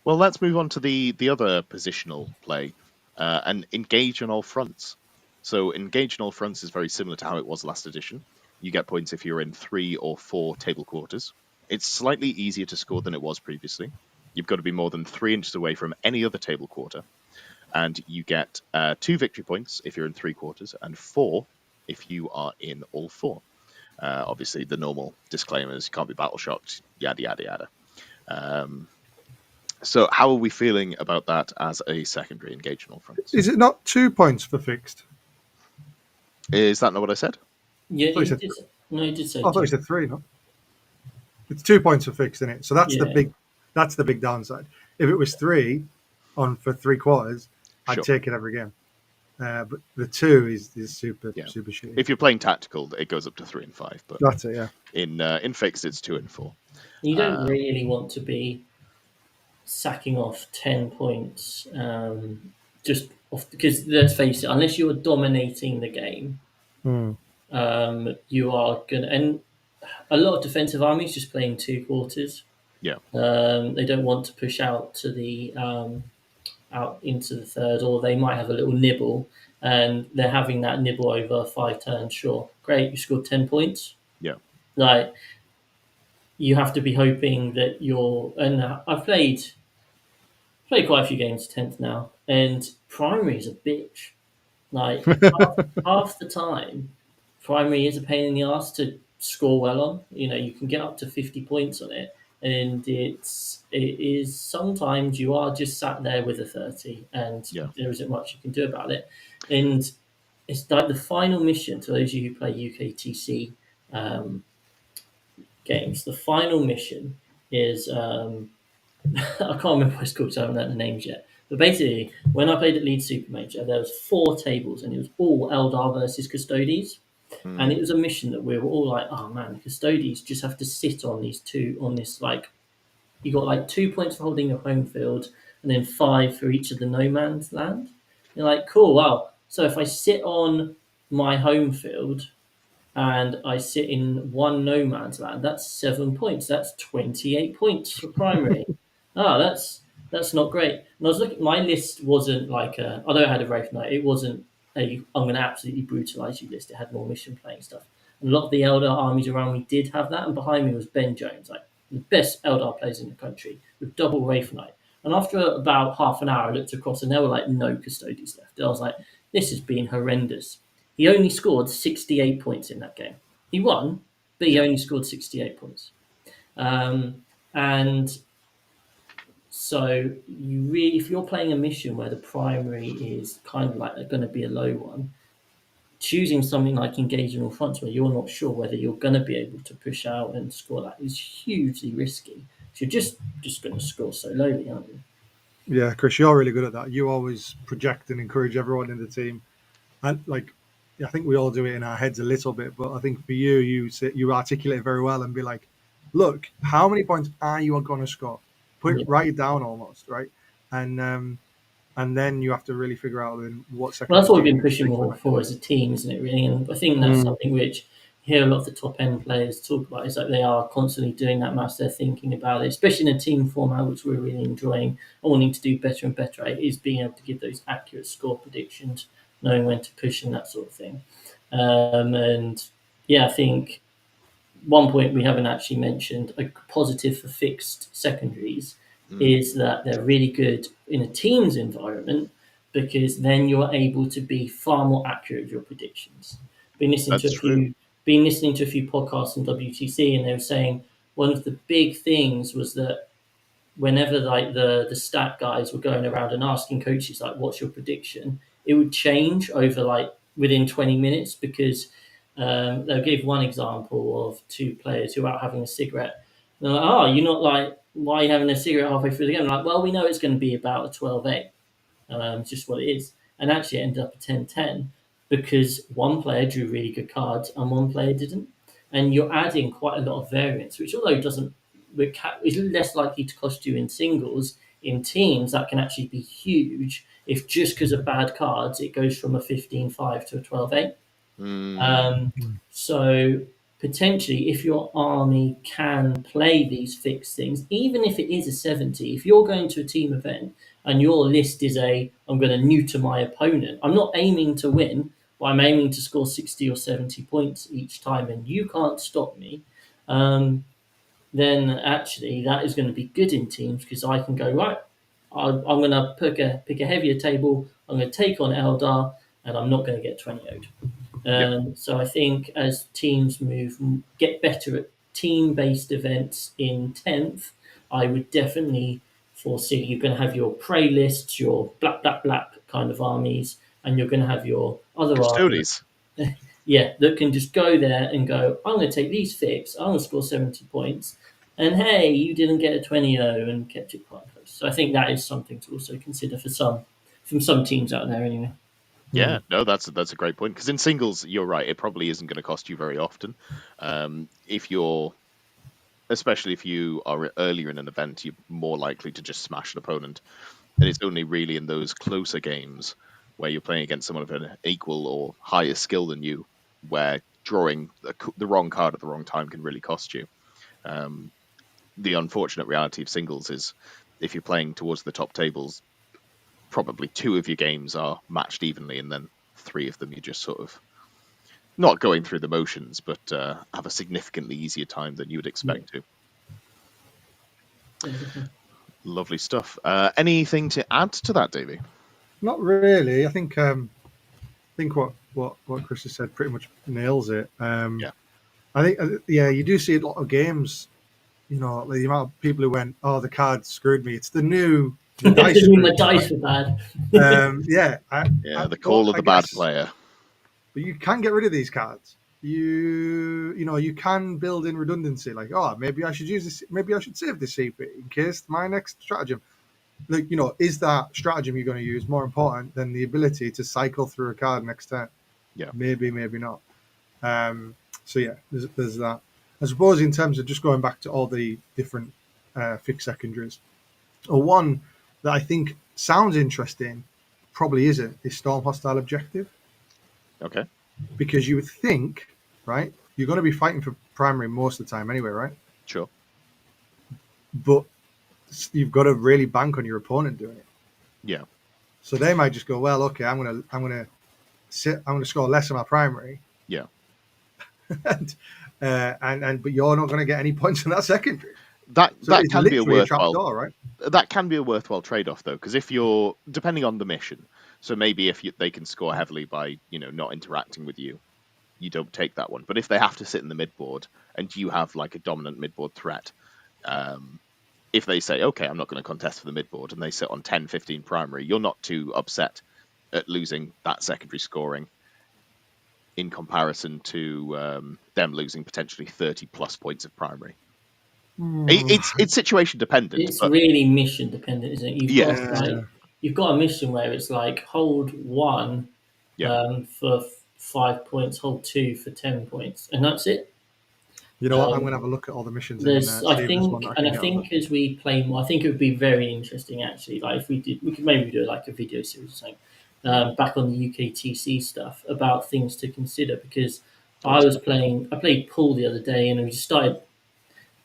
Well, let's move on to the other positional play and engage on all fronts. So engage on all fronts is very similar to how it was last edition. You get points if you're in 3 or 4 table quarters. It's slightly easier to score than it was previously. You've got to be more than 3 inches away from any other table quarter, and you get 2 victory points if you're in 3 quarters, and 4 if you are in all 4. Obviously, the normal disclaimers: can't be battle shocked, yada yada yada. So, how are we feeling about that as a secondary engage on all fronts? Is it not 2 points for fixed? Is that not what I said? Yeah, I thought you he said, did. No, he did say I thought you two. said three. No, it's 2 points for fixed in it. So that's Yeah, that's the big downside. If it was three on for 3 quarters, I'd Sure. take it every game. But the two is super Yeah. super shitty. If you're playing tactical, it goes up to 3 and 5, but That's it. Yeah. in fixed, it's 2 and 4. you don't Um, really want to be sacking off 10 points just off because let's face it, unless you're dominating the game, Hmm. you are gonna. And a lot of defensive armies just playing 2 quarters. yeah, They don't want to push out to the out into the third, or they might have a little nibble, and they're having that nibble over 5 turns. Sure, great, you scored 10 points. yeah, Like you have to be hoping that you're. And I've played quite a few games 10th now, and primary is a bitch. Like half the time, primary is a pain in the ass to score well on. You can get up to 50 points on it, and it is sometimes you are just sat there with a 30, and Yeah. there isn't much you can do about it. And it's like the final mission to those of you who play UKTC um, games. The final mission is I can't remember what it's called, so I haven't learned the names yet. But basically, when I played at Leeds Super Major, there was 4 tables, and it was all Eldar versus Custodes. And Mm. it was a mission that we were all like, oh man, the Custodes just have to sit on this, like, you got like 2 points for holding your home field, and then 5 for each of the no man's land. You're like, cool, wow. So if I sit on my home field and I sit in one no man's land, that's 7 points. That's 28 points for primary. That's not great. And I was looking, my list wasn't like although it had a Wraith Knight, it wasn't I'm going to absolutely brutalize you list. It had more mission playing stuff. And a lot of the Eldar armies around me did have that, and behind me was Ben Jones, like the best Eldar players in the country, with double Wraith Knight. And after about half an hour, I looked across and there were like no Custodes left. And I was like, this has been horrendous. He only scored 68 points in that game. He won, but he Yeah. only scored 68 points. And so if you're playing a mission where the primary is kind of like going to be a low one, choosing something like engaging all fronts where you're not sure whether you're going to be able to push out and score that is hugely risky. So you're just going to score so lowly, aren't you? Yeah, Chris, you're really good at that. You always project and encourage everyone in the team. And like, I think we all do it in our heads a little bit, but I think for you, you articulate it very well and be like, look, how many points are you going to score? Yeah. Write it down almost, right? And then you have to really figure out then what Well, that's secondary what we've team been you're going to pushing take for more that for game. as a team, isn't it? Really, and I think that's Mm. something which you hear a lot of the top end players talk about. Is that they are constantly doing that maths. They're thinking about it, especially in a team format, which we're really enjoying and wanting to do better and better at. Is being able to give those accurate score predictions, knowing when to push and that sort of thing. And yeah, I think one point we haven't actually mentioned, a positive for fixed secondaries, Mm. is that they're really good in a team's environment because then you're able to be far more accurate with your predictions. Been listening to That's a true. few been listening to a few podcasts on WTC, and they were saying one of the big things was that whenever like the stat guys were going around and asking coaches like what's your prediction, it would change over like within 20 minutes because they'll give one example of 2 players who are out having a cigarette. And they're like, oh, you're not like, why are you having a cigarette halfway through the game? I'm like, well, we know it's going to be about a 12-8. It's just what it is. And actually it ended up a 10-10 because one player drew really good cards and one player didn't. And you're adding quite a lot of variance, which although doesn't is less likely to cost you in singles, in teams that can actually be huge if just because of bad cards it goes from a 15-5 to a 12-8. Mm. Um, so potentially, if your army can play these fixed things, even if it is a 70, if you're going to a team event and your list is I'm going to neuter my opponent, I'm not aiming to win, but I'm aiming to score 60 or 70 points each time, and you can't stop me. Then actually that is going to be good in teams because I can go right. I'm going to pick a heavier table. I'm going to take on Eldar, and I'm not going to get 20 0'd. Yeah. So I think as teams get better at team-based events in 10th, I would definitely foresee you're going to have your prey lists, your black, black, black kind of armies, and you're going to have your other armies, Custodes. yeah, that can just go there and go, I'm going to take these fixed, I'm going to score 70 points, and hey, you didn't get a 20-0 and kept it quite close. So I think that is something to also consider from some teams out there anyway. Yeah, no, that's a great point. Because in singles, you're right. It probably isn't going to cost you very often. If you're, especially if you are earlier in an event, you're more likely to just smash an opponent. And it's only really in those closer games where you're playing against someone of an equal or higher skill than you, where drawing the wrong card at the wrong time can really cost you. Um, the unfortunate reality of singles is if you're playing towards the top tables, probably 2 of your games are matched evenly, and then 3 of them you're just sort of not going through the motions, but have a significantly easier time than you would Yeah. expect to. Yeah. Lovely stuff. Anything to add to that, Davey? Not really. I think think what Chris has said pretty much nails it. Yeah. I think, you do see a lot of games. Like the amount of people who went, "Oh, the card screwed me." It's the dice My screwed me, dice right? were bad. Yeah, Yeah, the call of I the bad guess, player. but you can get rid of these cards. You can build in redundancy. Like, oh, maybe I should use this. Maybe I should save this CP in case my next stratagem. Like, is that stratagem you're going to use more important than the ability to cycle through a card next turn? Yeah. Maybe, maybe not. So yeah, there's that. I suppose in terms of just going back to all the different fixed secondaries, or one that I think sounds interesting, probably isn't, is Storm Hostile Objective, Okay. because you would think, right, you're going to be fighting for primary most of the time anyway, right? Sure. But you've got to really bank on your opponent doing it. Yeah. So they might just go, well, okay, I'm gonna score less on my primary, Yeah. and but you're not going to get any points on that secondary. That So that it's can be a literally a trap worthwhile door, right? trade-off though, because if you're depending on the mission, so maybe if they can score heavily by not interacting with you, you don't take that one. But if they have to sit in the midboard and you have like a dominant midboard threat, if they say, okay, I'm not going to contest for the midboard, and they sit on 10, 15 primary, you're not too upset at losing that secondary scoring in comparison to them losing potentially 30 plus points of primary. It's situation dependent, It's but really mission dependent, isn't it? yeah, You've got a mission where it's like hold one yeah, for 5 points, hold two for 10 points, and that's it. You know what? I'm going to Um, have a look at all the missions and there's, I see if there's one think, that I and can I get on that. think as we play more, I think it would be very interesting actually. Like if we did, we could maybe do like a video series or something back on the UKTC stuff about things to consider because awesome. I played pool the other day and we just started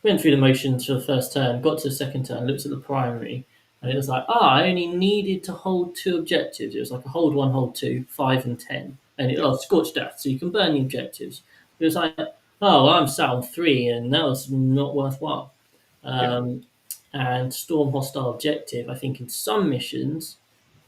went through the motions for the first turn, got to the second turn, looked at the primary, and it was like, I only needed to hold two objectives. It was like a hold one, hold two, 5 and 10. And Yeah, scorched death, so you can burn the objectives. It was like, oh, I'm sat on three, and that was not worthwhile. yeah. Um, and Storm Hostile Objective, I think in some missions,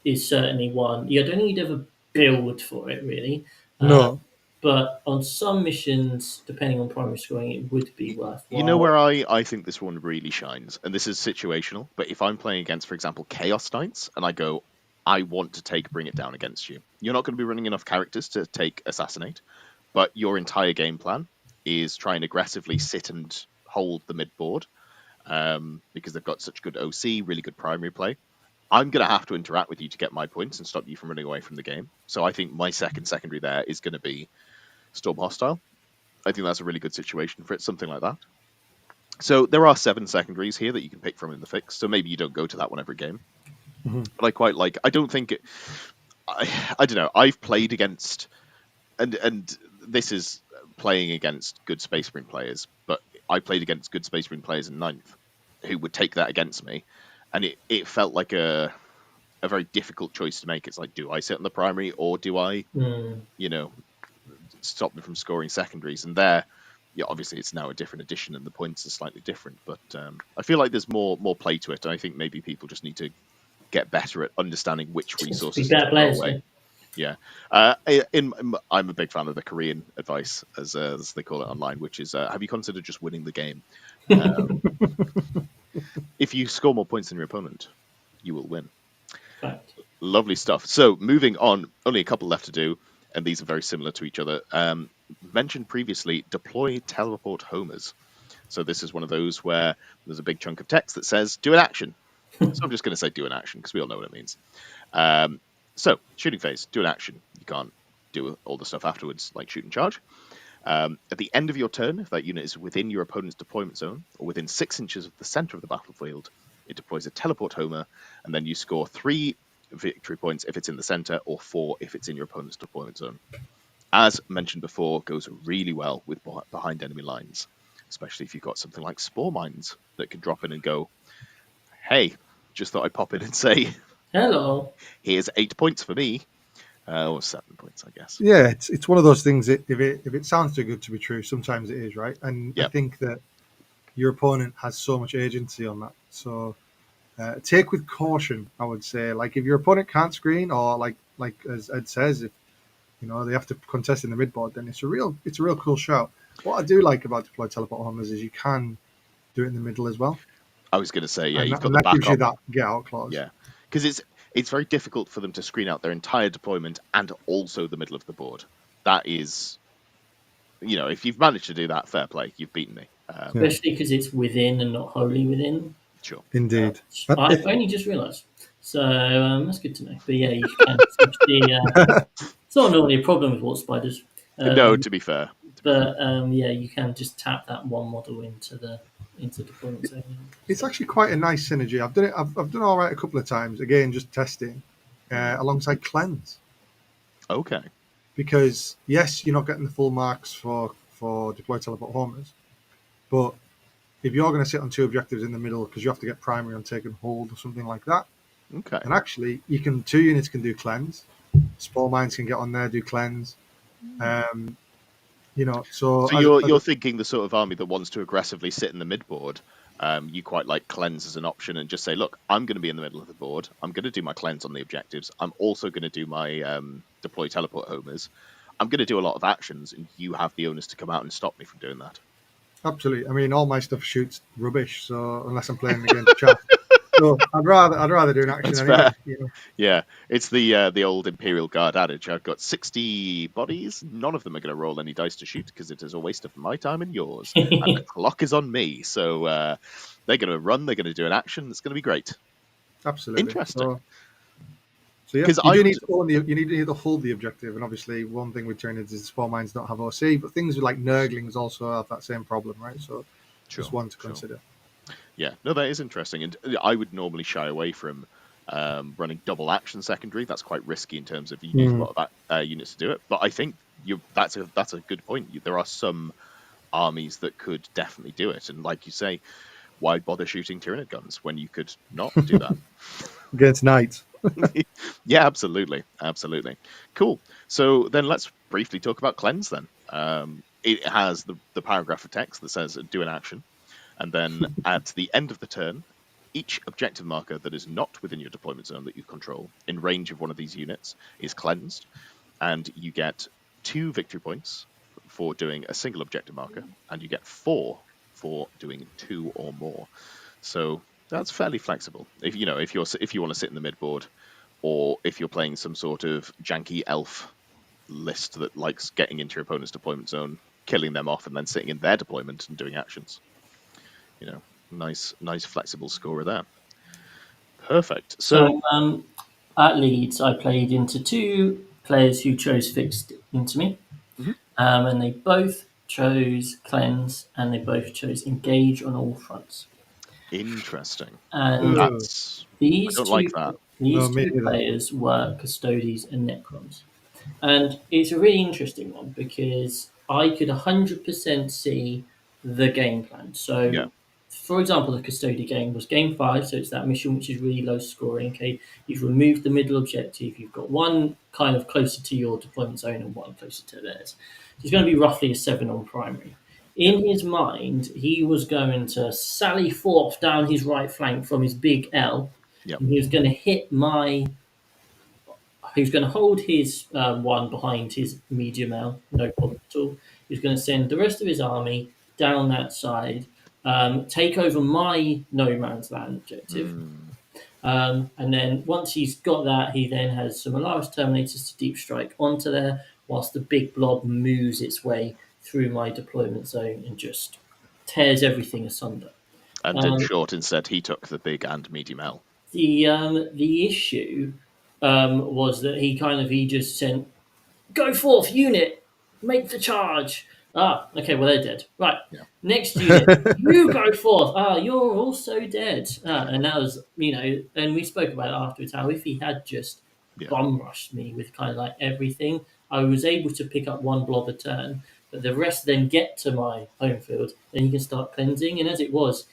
is certainly one. You don't need to ever build for it, really. Uh, No, but on some missions, depending on primary scoring, it would be You know worthwhile. where I think this one really shines, and this is situational. But if I'm playing against, for example, Chaos Knights, and I go, I want to take Bring It Down against you. You're not going to be running enough characters to take Assassinate, but your entire game plan is try and aggressively sit and hold the mid board because they've got such good OC, really good primary play. I'm going to have to interact with you to get my points and stop you from running away from the game. So I think my second secondary there is going to be Storm Hostile. I think that's a really good situation for it, something like that. So there are 7 secondaries here that you can pick from in the fix. So maybe you don't go to that one every game. Mhm. But I quite like. I don't think. I don't know. I've played against, and this is playing against good Space Marine players. But I played against good Space Marine players in ninth, who would take that against me, and it felt like a very difficult choice to make. It's like, do I sit on the primary or do I, Hmm. you know, stop them from scoring secondaries? And there, yeah, obviously it's now a different edition and the points are slightly different. But I feel like there's more play to it, and I think maybe people just need to get better at understanding which Just be resources to better throw players, away. yeah. Yeah, I'm a big fan of the Korean advice, as they call it online, which is have you considered just winning the game? Um, if you score more points than your opponent, you will win. Fact. Lovely stuff. So moving on, only a couple left to do, and these are very similar to each other. Mentioned previously, deploy teleport homers. So this is one of those where there's a big chunk of text that says do an action. So I'm just going to say do an action because we all know what it means. So shooting phase, do an action. You can't do all the stuff afterwards like shoot and charge. At the end of your turn, if that unit is within your opponent's deployment zone or within 6 inches of the center of the battlefield, it deploys a teleport homer, and then you score 3 victory points if it's in the center or 4 if it's in your opponent's deployment zone. As mentioned before, goes really well with behind enemy lines, especially if you've got something like spore mines that can drop in and go, hey, just thought I'd pop in and say, Hello. here's 8 points for me, or 7 points, I guess. yeah, it's one of those things that if it sounds too good to be true, sometimes it is, right? And I Yeah, think that your opponent has so much agency on that. So take with caution, I would say. Like if your opponent can't screen, or like as Ed says, they have to contest in the midboard. Then it's a real cool shout. What I do like about deploy teleport homers is you can do it in the middle as well, I was going to say, yeah, and you've that, got and the that gives you backup. that get out clause. Yeah, because it's very difficult for them to screen out their entire deployment and also the middle of the board. That is, if you've managed to do that, fair play, you've beaten me. Yeah, especially because it's within and not wholly within. Sure. indeed. I've only just realised, so that's good to know. But yeah, you can essentially. It's not normally a problem with water spiders, No, um, to be fair. but yeah, you can just tap that one model into deployment zone. It's So, actually quite a nice synergy. I've done it. I've done all right a couple of times. Again, just testing alongside cleanse, Okay. because yes, you're not getting the full marks for deploy teleport homers, but if you're going to sit on two objectives in the middle because you have to get primary on take and hold or something like that, Okay. then actually two units can do cleanse. Spore mines can get on there, do cleanse. Um, so So as, you're thinking the sort of army that wants to aggressively sit in the midboard. You quite like cleanse as an option and just say, look, I'm going to be in the middle of the board. I'm going to do my cleanse on the objectives. I'm also going to do my deploy teleport homers. I'm going to do a lot of actions, and you have the onus to come out and stop me from doing that. absolutely. I mean, all my stuff shoots rubbish. So unless I'm playing against chat, so I'd rather do an action That's anyway. fair. Yeah, it's the old Imperial Guard adage. I've got 60 bodies. None of them are going to roll any dice to shoot because it is a waste of my time and yours. And the clock is on me. So they're going to run. They're going to do an action. It's going to be great. Absolutely. Interesting. So yeah, Because you I do would, need to own you need to hold the objective, and obviously one thing with Tyranids is spore mines don't have OC, but things like Nurglings also have that same problem, right? So just one to consider. Yeah, no, that is interesting, and I would normally shy away from running double action secondary. That's quite risky in terms of you need a lot of units to do it. But I think that's a good point. There are some armies that could definitely do it, and like you say, why bother shooting Tyranid guns when you could not do that? Against knights. Yeah, absolutely, absolutely. Cool. So then let's briefly talk about cleanse. Then it has the paragraph of text that says do an action. And then at the end of the turn, each objective marker that is not within your deployment zone that you control in range of one of these units is cleansed, and you get 2 victory points for doing a single objective marker, and you get 4 for doing 2 or more. So that's fairly flexible. If you want to sit in the midboard, or if you're playing some sort of janky elf list that likes getting into your opponent's deployment zone, killing them off, and then sitting in their deployment and doing actions. Nice flexible scorer there. Perfect. so at Leeds, I played into two players who chose fixed into me, Mhm. and they both chose cleanse, and they both chose engage on all fronts. Interesting. And Ooh, I these don't like two that. no, these me two neither. players were Custodes and Necrons. And it's a really interesting one because I could 100% see the game plan. Yeah. So, for example, the Custodia game was game 5, so it's that mission which is really low scoring. Okay, you've removed the middle objective, you've got one kind of closer to your deployment zone and one closer to theirs. So it's going to be roughly a 7 on primary. Yeah. In his mind, he was going to sally forth down his right flank from his big L, Yeah. and he was going to hit my He's going to hold his one behind his medium L, no problem at all. He's going to send the rest of his army down that side, take over my no man's land objective. Mm. And then once he's got that, he then has some Alaris Terminators to deep strike onto there, whilst the big blob moves its way through my deployment zone and just tears everything asunder. And in Um, short, instead, he took the big and medium L. the issue was that he just sent go forth, unit, make the charge. Ah, okay, well, they're dead. Right, Yeah. next unit, you go forth. Ah, you're also dead. And that was, and we spoke about it afterwards, how if he had just Yeah. bum rushed me with kind of like everything, I was able to pick up one blob a turn, but the rest then get to my home field, then you can start cleansing. And as it was,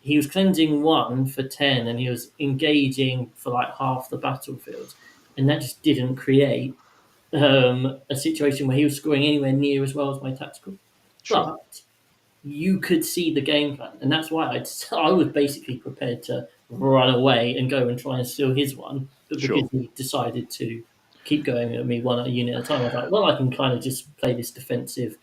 he was cleansing 1 for 10 and he was engaging for like half the battlefield. And that just didn't create a situation where he was scoring anywhere near as well as my tactical. Sure. But you could see the game plan, and that's why I was basically prepared to run away and go and try and steal his one, but Sure. because he decided to. keep going at me one unit at a time. I thought, well, I can kind of just play this defensive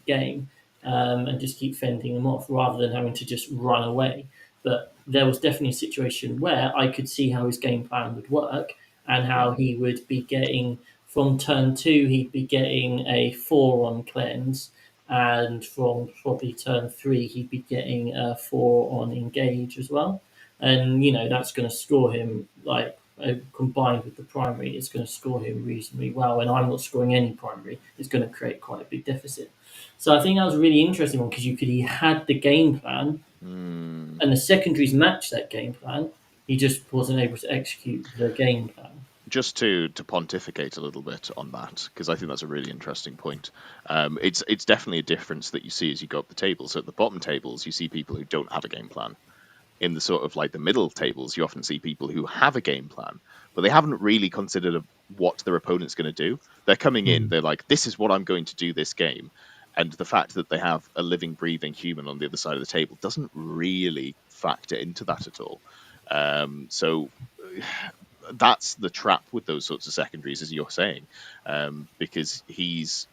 game and just keep fending them off rather than having to just run away. But there was definitely a situation where I could see how his game plan would work and Yeah. how he would be getting from turn 2, he'd be getting a 4 on cleanse, and from probably turn 3, he'd be getting a 4 on engage as well. And that's going to score him like combined with the primary, it's going to score him reasonably well. And I'm not scoring any primary; it's going to create quite a big deficit. So I think that was a really interesting one because he had the game plan, Mm. and the secondaries matched that game plan. He just wasn't able to execute the game plan. Just to pontificate a little bit on that, because I think that's a really interesting point. It's definitely a difference that you see as you go up the tables. So at the bottom tables, you see people who don't have a game plan. In the sort of like the middle tables, you often see people who have a game plan, but they haven't really considered what their opponent's going to do. They're coming in, they're like, this is what I'm going to do this game. And the fact that they have a living, breathing human on the other side of the table doesn't really factor into that at all. So that's the trap with those sorts of secondaries, as you're saying, because he's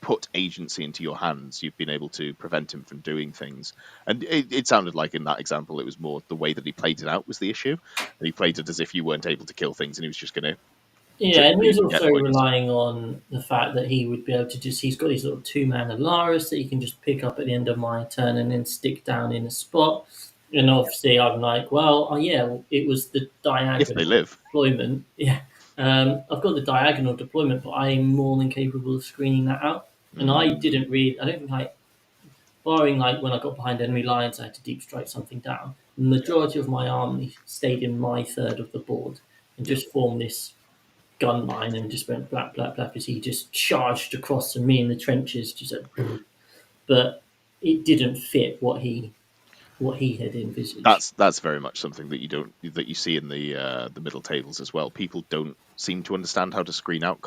put agency into your hands. You've been able to prevent him from doing things. And it sounded like in that example, it was more the way that he played it out was the issue. And he played it as if you weren't able to kill things and he was just going to Yeah, trip and he was creep and get also points. relying on the fact that he would be able to he's got his little 2-man Alaris that he can just pick up at the end of my turn and then stick down in a spot. And obviously, I'm like, well, oh yeah, well, it was the If they diagonal live. deployment. Yeah, I've got the diagonal deployment, but I'm more than capable of screening that out. And I didn't read. I don't think barring like when I got behind enemy lines, I had to deep strike something down. The majority of my army stayed in my third of the board and just formed this gun line and just went black, black, black as he just charged across and me in the trenches just said, but it didn't fit what he had envisaged. That's very much something that you see in the middle tables as well. People don't seem to understand how to screen out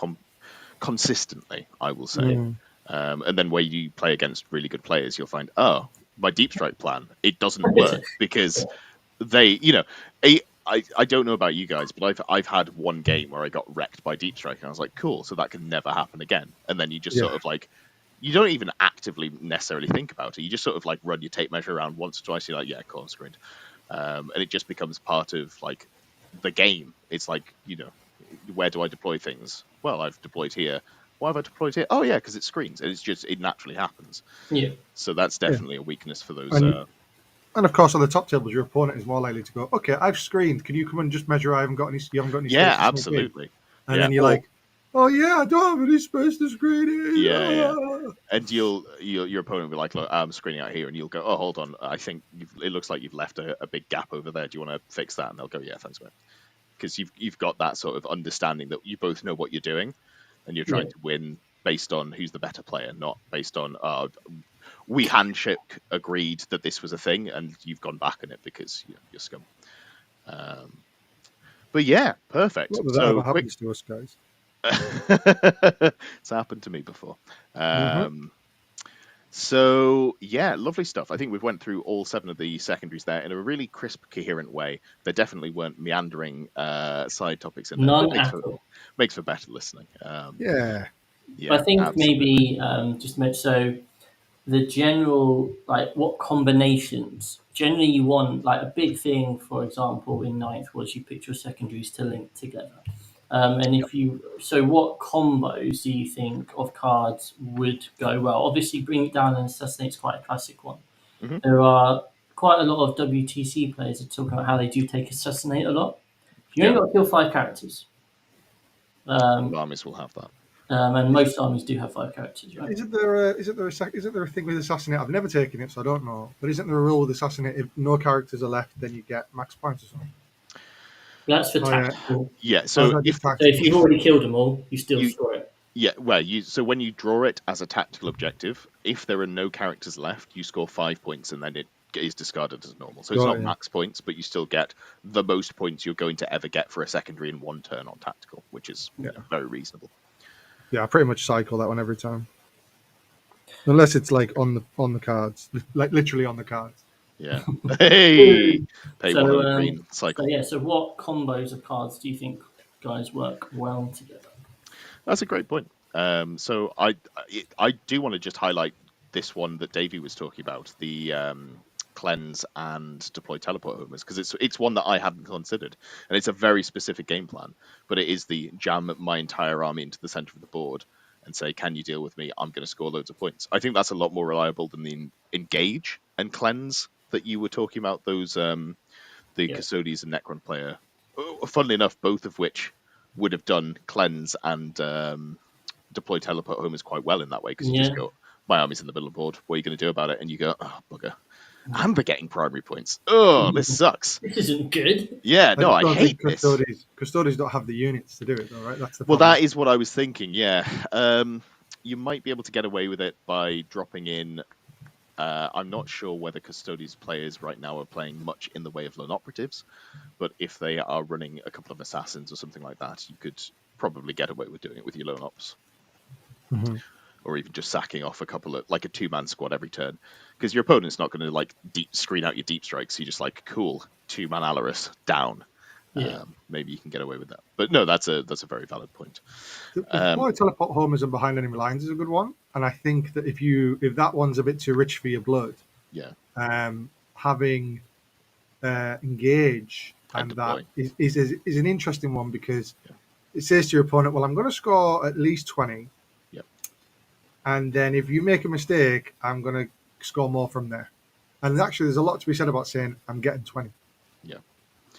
consistently, I will say. And then where you play against really good players, you'll find, oh, my deep strike plan, it doesn't work because they, I don't know about you guys, but I've had one game where I got wrecked by deep strike, and I was like, cool, so that can never happen again. And then you just sort of like, you don't even actively necessarily think about it. You just sort of like run your tape measure around once or twice. You're like, yeah, cool, I'm screwed. And it just becomes part of like the game. It's like, where do I deploy things? Well, I've deployed here. Why have I deployed here? Oh yeah, because it screens. It naturally happens. Yeah. So that's definitely a weakness for those. And of course, on the top tables, your opponent is more likely to go, "Okay, I've screened. Can you come and just measure? I haven't got any. You haven't got any space Yeah, to sneak in." absolutely. And Yeah. then you're like, "Oh yeah, I don't have any space to screen it." Yeah. And your opponent will be like, look, I'm screening out here, and you'll go, oh, hold on, I think it looks like you've left a big gap over there. Do you want to fix that? And they'll go, yeah, thanks, mate. Because you've got that sort of understanding that you both know what you're doing, and you're trying to win based on who's the better player, not based on we handshake agreed that this was a thing, and you've gone back on it because you're scum. But yeah, perfect. Not that So ever quick. happens to us guys. It's happened to me before. So yeah, lovely stuff. I think we've went through all 7 of the secondaries there in a really crisp, coherent way. There definitely weren't meandering side topics in there. None But at all. makes for better listening. Yeah. I think absolutely. maybe just so the general like what combinations generally you want like a big thing for example in ninth was you picked your secondaries to link together and if you so what combos do you think of cards would go well? Obviously bring it down and assassinate is quite a classic one. Mhm. There are quite a lot of WTC players that talk about how they do take assassinate a lot. You Yeah, only got to kill 5 characters armies will have that. and most armies do have 5 characters, right? Isn't there a thing with assassinate? I've never taken it, so I don't know. But isn't there a rule with assassinate? If no characters are left, then you get max points or something. That's for Oh yeah. tactical. Yeah, Oh, so that if just So if you've tactical. already killed them all, you still you score it. yeah, well, so when you draw it as a tactical objective, if there are no characters left, you score 5 points, and then it is discarded as normal. So it's Got not it, yeah. max points, but you still get the most points you're going to ever get for a secondary in one turn on tactical, which is very reasonable. Yeah, I pretty much cycle that one every time, unless it's like on the cards, like literally on the cards. Yeah. Hey, pay So, 1 on the green cycle. So what combos of cards do you think guys work well together. That's a great point. So I do want to just highlight this one that Davey was talking about, the cleanse and deploy teleport homers, because it's one that I hadn't considered, and it's a very specific game plan. But it is the jam my entire army into the center of the board and say, "Can you deal with me? I'm going to score loads of points." I think that's a lot more reliable than the engage and cleanse that you were talking about. Those the Yeah. Custodes and Necron player, funnily enough, both of which would have done cleanse and deploy teleport homers quite well in that way, because you just Yeah. go, my army's in the middle of the board, what are you going to do about it? And you go, oh, bugger. And we're getting primary points. Oh, this sucks. This isn't good. Yeah, I no, just I don't think hate this. custodies don't have the units to do it, though, right? That's the Well, problem. that is what I was thinking, yeah. You might be able to get away with it by dropping in. I'm not sure whether Custodes players right now are playing much in the way of lone operatives, but if they are running a couple of assassins or something like that, you could probably get away with doing it with your lone ops. Or even just sacking off a couple of, like a 2-man squad every turn, because your opponent's not going to like deep screen out your deep strikes. You just like, cool, 2-man Alaris down. Yeah. Maybe you can get away with that. But no, that's a very valid point. The deploy teleport homers and behind enemy lines is a good one, and I think that if that one's a bit too rich for your blood, Yeah, having engage and that deploy. is an interesting one, because it says to your opponent, well, I'm going to score at least 20. Yep. And then if you make a mistake, I'm going to score more from there. And actually, there's a lot to be said about saying, I'm getting 20. Yeah.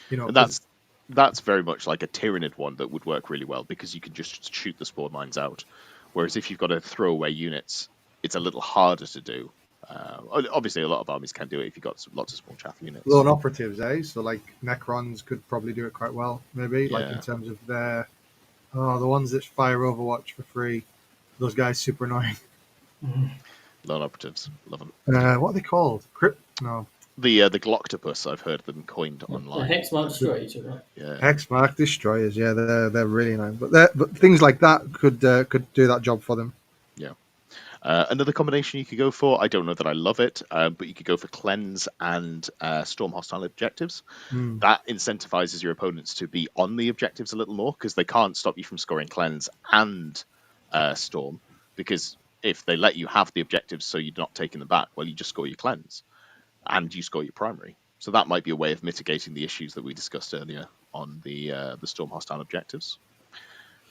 You know, And that's very much like a Tyrannid one that would work really well, because you can just shoot the spawn mines out. Whereas if you've got to throw away units, it's a little harder to do. Obviously, a lot of armies can do it if you've got lots of small chaff units. lone operatives, eh? So, like, Necrons could probably do it quite well, maybe, like in terms of the ones that fire Overwatch for free. Those guys super annoying. Lone operatives, love them. What are they called? No. The Gloctopus, I've heard them coined The online. Hexmark Destroyers, right? Yeah. Hexmark Destroyers, yeah, they're really nice. But things like that could do that job for them. Yeah. Another combination you could go for, I don't know that I love it, but you could go for cleanse and storm hostile objectives. That incentivizes your opponents to be on the objectives a little more, because they can't stop you from scoring cleanse and storm, because if they let you have the objectives so you're not taking them back, well, you just score your cleanse and you score your primary. So that might be a way of mitigating the issues that we discussed earlier on the storm hostile objectives.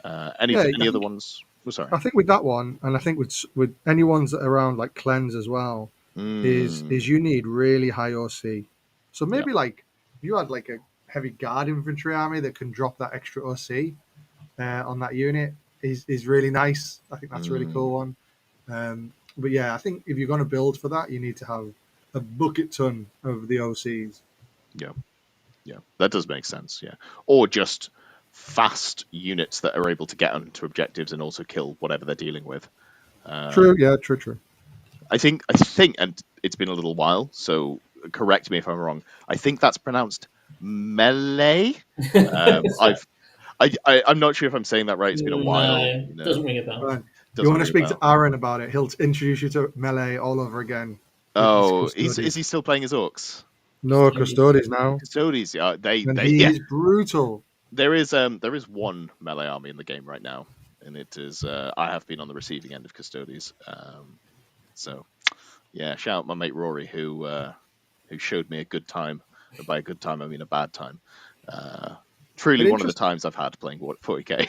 Any other ones? Oh, sorry. I think with that one, and I think with any ones that are around like cleanse as well, is you need really high OC. So maybe like if you had like a heavy guard infantry army that can drop that extra OC on that unit is really nice. I think that's a really cool one. But yeah, I think if you're going to build for that, you need to have a bucket ton of the OCs. Yeah, that does make sense. Yeah, or just fast units that are able to get onto objectives and also kill whatever they're dealing with. True. I think, and it's been a little while, so correct me if I'm wrong. I think that's pronounced melee. I'm not sure if I'm saying that right. It's been a while. No, doesn't ring a bell. Right. You want to speak to Aaron about it? He'll introduce you to melee all over again. Oh, is he still playing as orcs? No, Custodes now. Custodes, yeah, he is brutal. There is one melee army in the game right now, and it is I have been on the receiving end of Custodes. So yeah, shout out my mate Rory who showed me a good time. And by a good time, I mean a bad time. Truly one of the times I've had playing 40k.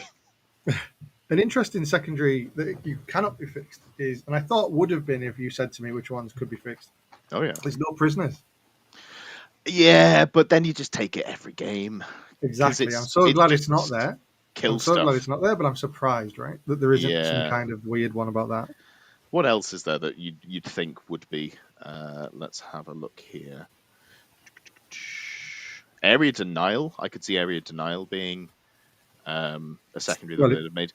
An interesting secondary that you cannot be fixed is, and I thought would have been if you said to me which ones could be fixed. Oh yeah, there's no prisoners. Yeah, but then you just take it every game. Exactly. I'm so glad it's not there. I'm so glad it's not there, but I'm surprised, right, that there isn't some kind of weird one about that. What else is there that you'd think would be? Let's have a look here. Area denial. I could see area denial being a secondary that they'd have made.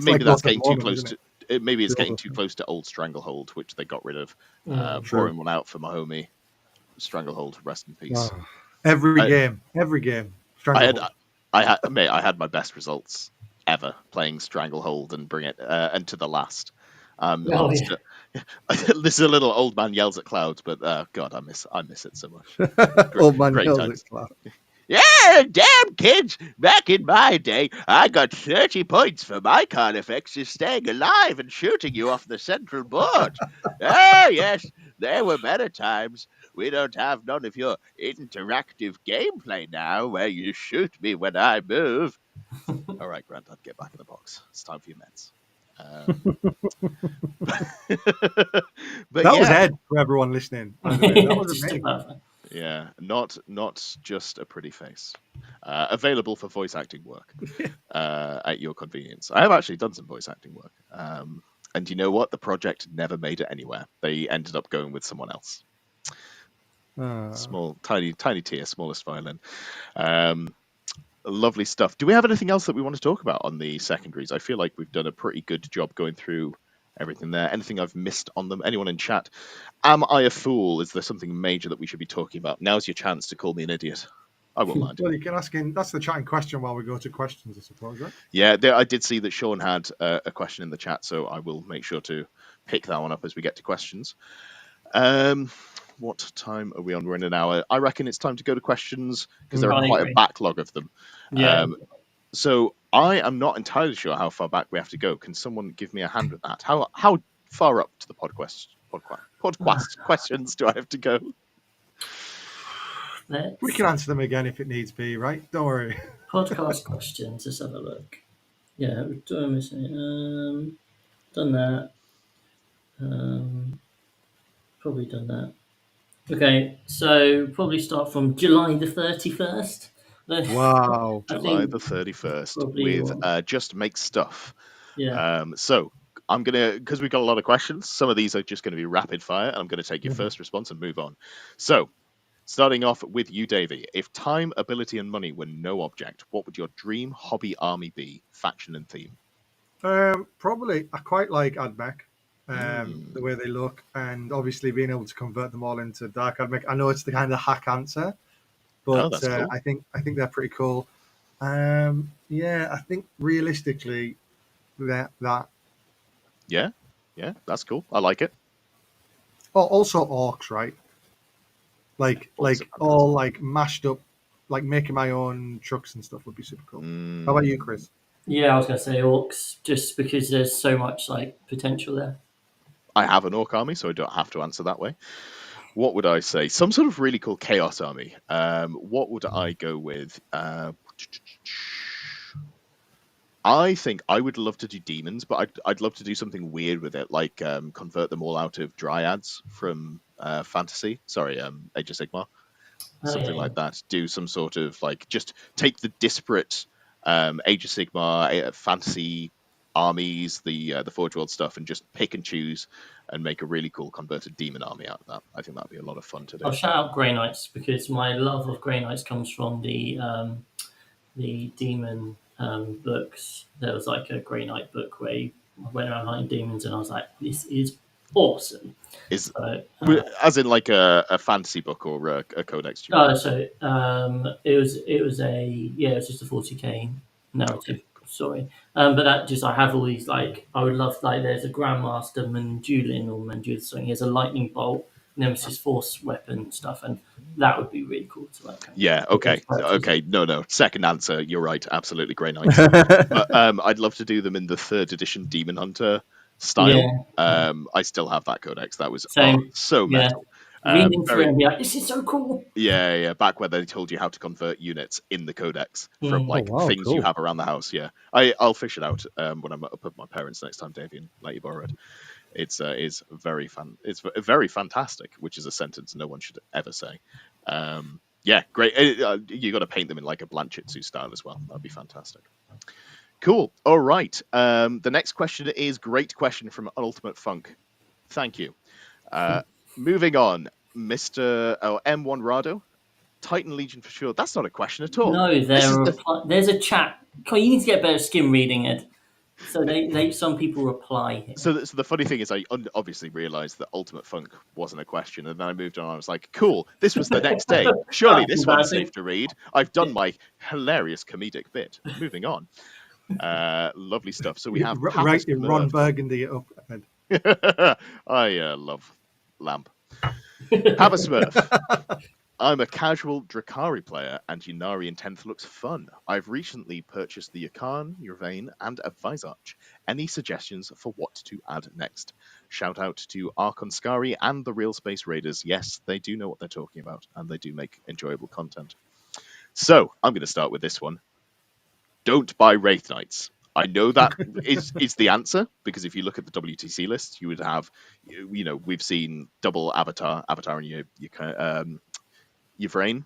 Maybe that's getting too close to. Maybe it's getting too close to old Stranglehold, which they got rid of. Pouring one out for my homie. Stranglehold, rest in peace. Oh, every game. I had my best results ever playing Stranglehold and bring it and to the last. This is a little old man yells at clouds, but God, I miss it so much. Old man yells at clouds. Yeah, damn kids. Back in my day, I got 30 points for my Carnifex just staying alive and shooting you off the central board. Ah, yes, there were better times. We don't have none of your interactive gameplay now where you shoot me when I move. All right, Grandad, get back in the box. It's time for your meds. But That was yeah, Ed for everyone listening. By the way, that wasn't Just to me. clarify. yeah, not just a pretty face. Available for voice acting work at your convenience. I have actually done some voice acting work, and you know what? The project never made it anywhere. They ended up going with someone else. Small, tiny tier, smallest violin. Um, Lovely stuff. Do we have anything else that we want to talk about on the secondaries? I feel like we've done a pretty good job going through everything there. Anything I've missed on them? Anyone in chat? Am I a fool? Is there something major that we should be talking about? Now's your chance to call me an idiot. I won't mind. Well, you can ask in. That's the chatting question while we go to questions, I suppose, right? Yeah, I did see that Sean had a question in the chat, so I will make sure to pick that one up as we get to questions. What time are we on? We're in an hour. I reckon it's time to go to questions because there are I quite a agree. backlog of them. Yeah. So I am not entirely sure how far back we have to go. Can someone give me a hand with that? How far up to the podcast questions do I have to go? We can answer them again if it needs be, right? Don't worry. Podcast questions. Let's have a look. Yeah, we're doing this. Done that. Probably done that. Okay, so probably start from July the 31st. Wow. I July think the 31st probably with what? Just Make Stuff. Yeah. So I'm going to, because we've got a lot of questions, some of these are just going to be rapid fire, and I'm going to take your Mhm. first response and move on. So, starting off with you, Davey. If time, ability, and money were no object, what would your dream hobby army be, faction and theme? Probably. I quite like AdMech, Mm. the way they look, and obviously being able to convert them all into dark AdMech. I know it's the kind of hack answer, Oh, but that's cool. I think they're pretty cool. Yeah, I think realistically that. Yeah, that's cool. I like it. Oh, also orcs, right? Like Orcs are all fantastic. like mashed up, like making my own trucks and stuff would be super cool. How about you, Mm. Chris? Yeah, I was going to say orcs just because there's so much like potential there. I have an orc army, so I don't have to answer that way. What would I say? Some sort of really cool chaos army. What would I go with? I think I would love to do demons, but I'd love to do something weird with it, like convert them all out of dryads from fantasy. Sorry, Age of Sigmar, Oh something yeah. like that. Do some sort of like just take the disparate Age of Sigmar fantasy armies, the Forge World stuff, and just pick and choose and make a really cool converted demon army out of that. I think that'd be a lot of fun to I'll do. shout out Grey Knights because my love of Grey Knights comes from the demon books. There was like a Grey Knight book where I went around hunting demons, and I was like, this is awesome. Is So, as in like a fantasy book or a codex? Do you mean? it was it was just a 40k Okay. narrative story. But that just I have all these like I would love like there's a Grandmaster Mandulin or Mandulin something. He has a lightning bolt, Nemesis Force weapon stuff, and that would be really cool to like. Yeah, With those okay. characters. Okay, no. Second answer, you're right. Absolutely Grey Knights. But I'd love to do them in the third edition Demon Hunter Yeah, style. yeah. I still have that codex. That was Same. so Yeah. metal. Reading through it Very and be like, this is so cool. yeah. Back where they told you how to convert units in the codex from Mm. Oh like wow, things you cool. have around the house. Yeah, I'll fish it out when I'm up at my parents next time, Davey, and let you borrow it. It's very fun. It's very fantastic, which is a sentence no one should ever say. Yeah, great. You got to paint them in like a Blanchitsu style as well. That'd be fantastic. Cool. All right. The next question is great question from Ultimate Funk. Thank you. Moving on, Mr. M1 Rado. Titan Legion for sure. That's not a question at all. No, This is the there's a chat. You need to get better skim reading it. So they some people reply here. so the funny thing is, I obviously realised that Ultimate Funk wasn't a question, and then I moved on. I was like, "Cool, this was the next day. Surely That's this one's safe embarrassing. to read. I've done my hilarious comedic bit." Moving on. Lovely stuff. So we have Papa Right, Ron Smurf. Burgundy it up. Ed. I love Lamp. Papa Smurf. I'm a casual Drakari player, and Yunari in 10th looks fun. I've recently purchased the Yukon, Urvain, and a Visarch. Any suggestions for what to add next? Shout out to Arkonskari and the Real Space Raiders. Yes, they do know what they're talking about, and they do make enjoyable content. So, I'm going to start with this one. Don't buy Wraith Knights. I know that is the answer, because if you look at the WTC list, you would have, we've seen double Avatar and your Vrain,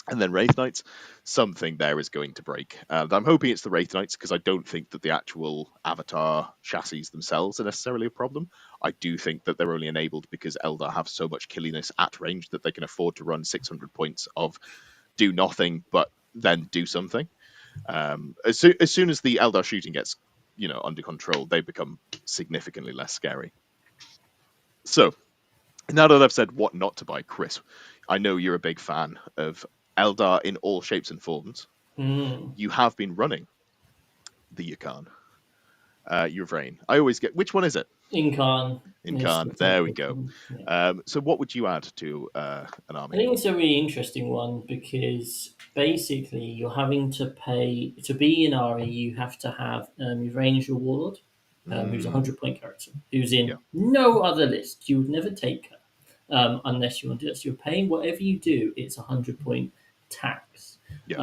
and then Wraith Knights. Something there is going to break. I'm hoping it's the Wraith Knights, because I don't think that the actual Avatar chassis themselves are necessarily a problem. I do think that they're only enabled because Eldar have so much killiness at range that they can afford to run 600 points of do nothing but then do something. As soon as the Eldar shooting gets under control, they become significantly less scary. So now that I've said what not to buy, Chris, I know you're a big fan of Eldar in all shapes and forms. Mm. You have been running the Yukon, your Vrain. I always get, which one is it? Incarn. Incarn. There we go. So what would you add to an I army? think it's a really interesting one because basically you're having to pay to be in Ari. You have to have your Ranger Warlord, who's a Mm, 100-point character, who's in yeah, no other list. You would never take her unless you want to do it. So you're paying whatever you do. It's 100-point tax. yeah.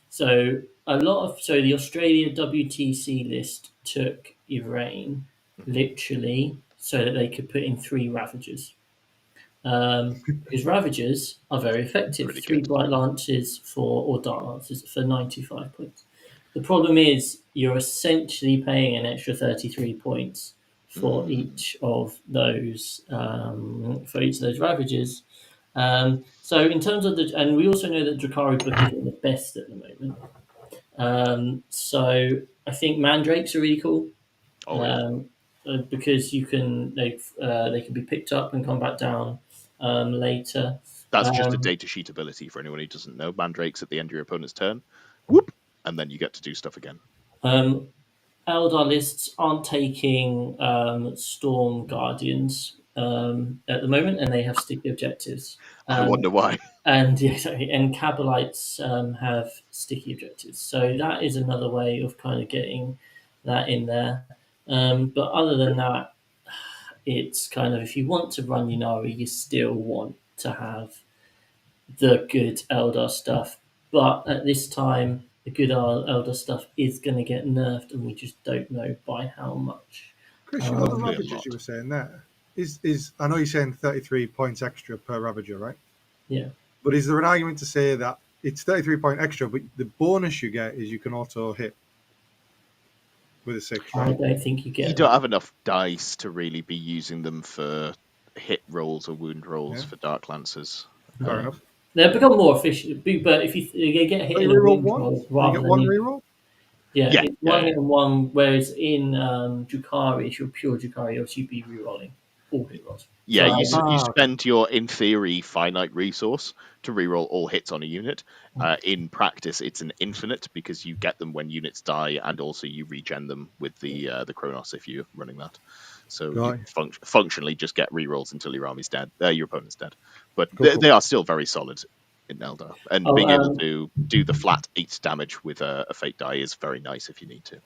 So the Australia WTC list took Iran Mhm. literally so that they could put in 3 Ravagers. Because Ravagers are very effective. Pretty 3 good. Bright Lances or Dark Lances for 95 points. The problem is you're essentially paying an extra 33 points for Mm, each of those Ravagers. So in terms of and we also know that Drakari book isn't the best at the moment. So I think Mandrakes are really cool. oh yeah. Um, because they can be picked up and come back down later. That's just a Um, data sheet ability for anyone who doesn't know. Mandrakes at the end of your opponent's turn. Whoop! And then you get to do stuff again. um, Eldar lists aren't taking Storm Guardians at the moment, and they have sticky objectives. I wonder why. And yeah, exactly. And Cabalites have sticky objectives, so that is another way of kind of getting that in there. But other than that, it's kind of if you want to run Yunari, you still want to have the good Eldar stuff. But at this time, the good Eldar stuff is going to get nerfed, and we just don't know by how much. Chris, you know the Hopefully a Ravagers you lot. were saying there? Is I know you're saying 33 points extra per Ravager, right? Yeah, But is there an argument to say that it's 33-point extra, but the bonus you get is you can auto hit with a 6, I right? don't think you You get don't that. have enough dice to really be using them for hit rolls or wound rolls Yeah, for Dark Lancers. fair Yeah. enough. They've become more efficient, but if you get hit Oh, you in a reroll wound one? roll You rather get than one you, reroll? yeah, Yeah, it's one yeah, hit and one. Whereas in Drukhari, if you're pure Drukhari, obviously you'd be rerolling all hit rolls. yeah. So You Okay. spend your, in theory, finite resource to reroll all hits on a unit. In practice, it's an infinite because you get them when units die, and also you regen them with the Chronos if you're running that. So you Right. functionally just get rerolls until your army's dead, your opponent's dead. But Cool, cool. they are still very solid in Eldar, and oh, being able to do the flat 8 damage with a fate die is very nice if you need to.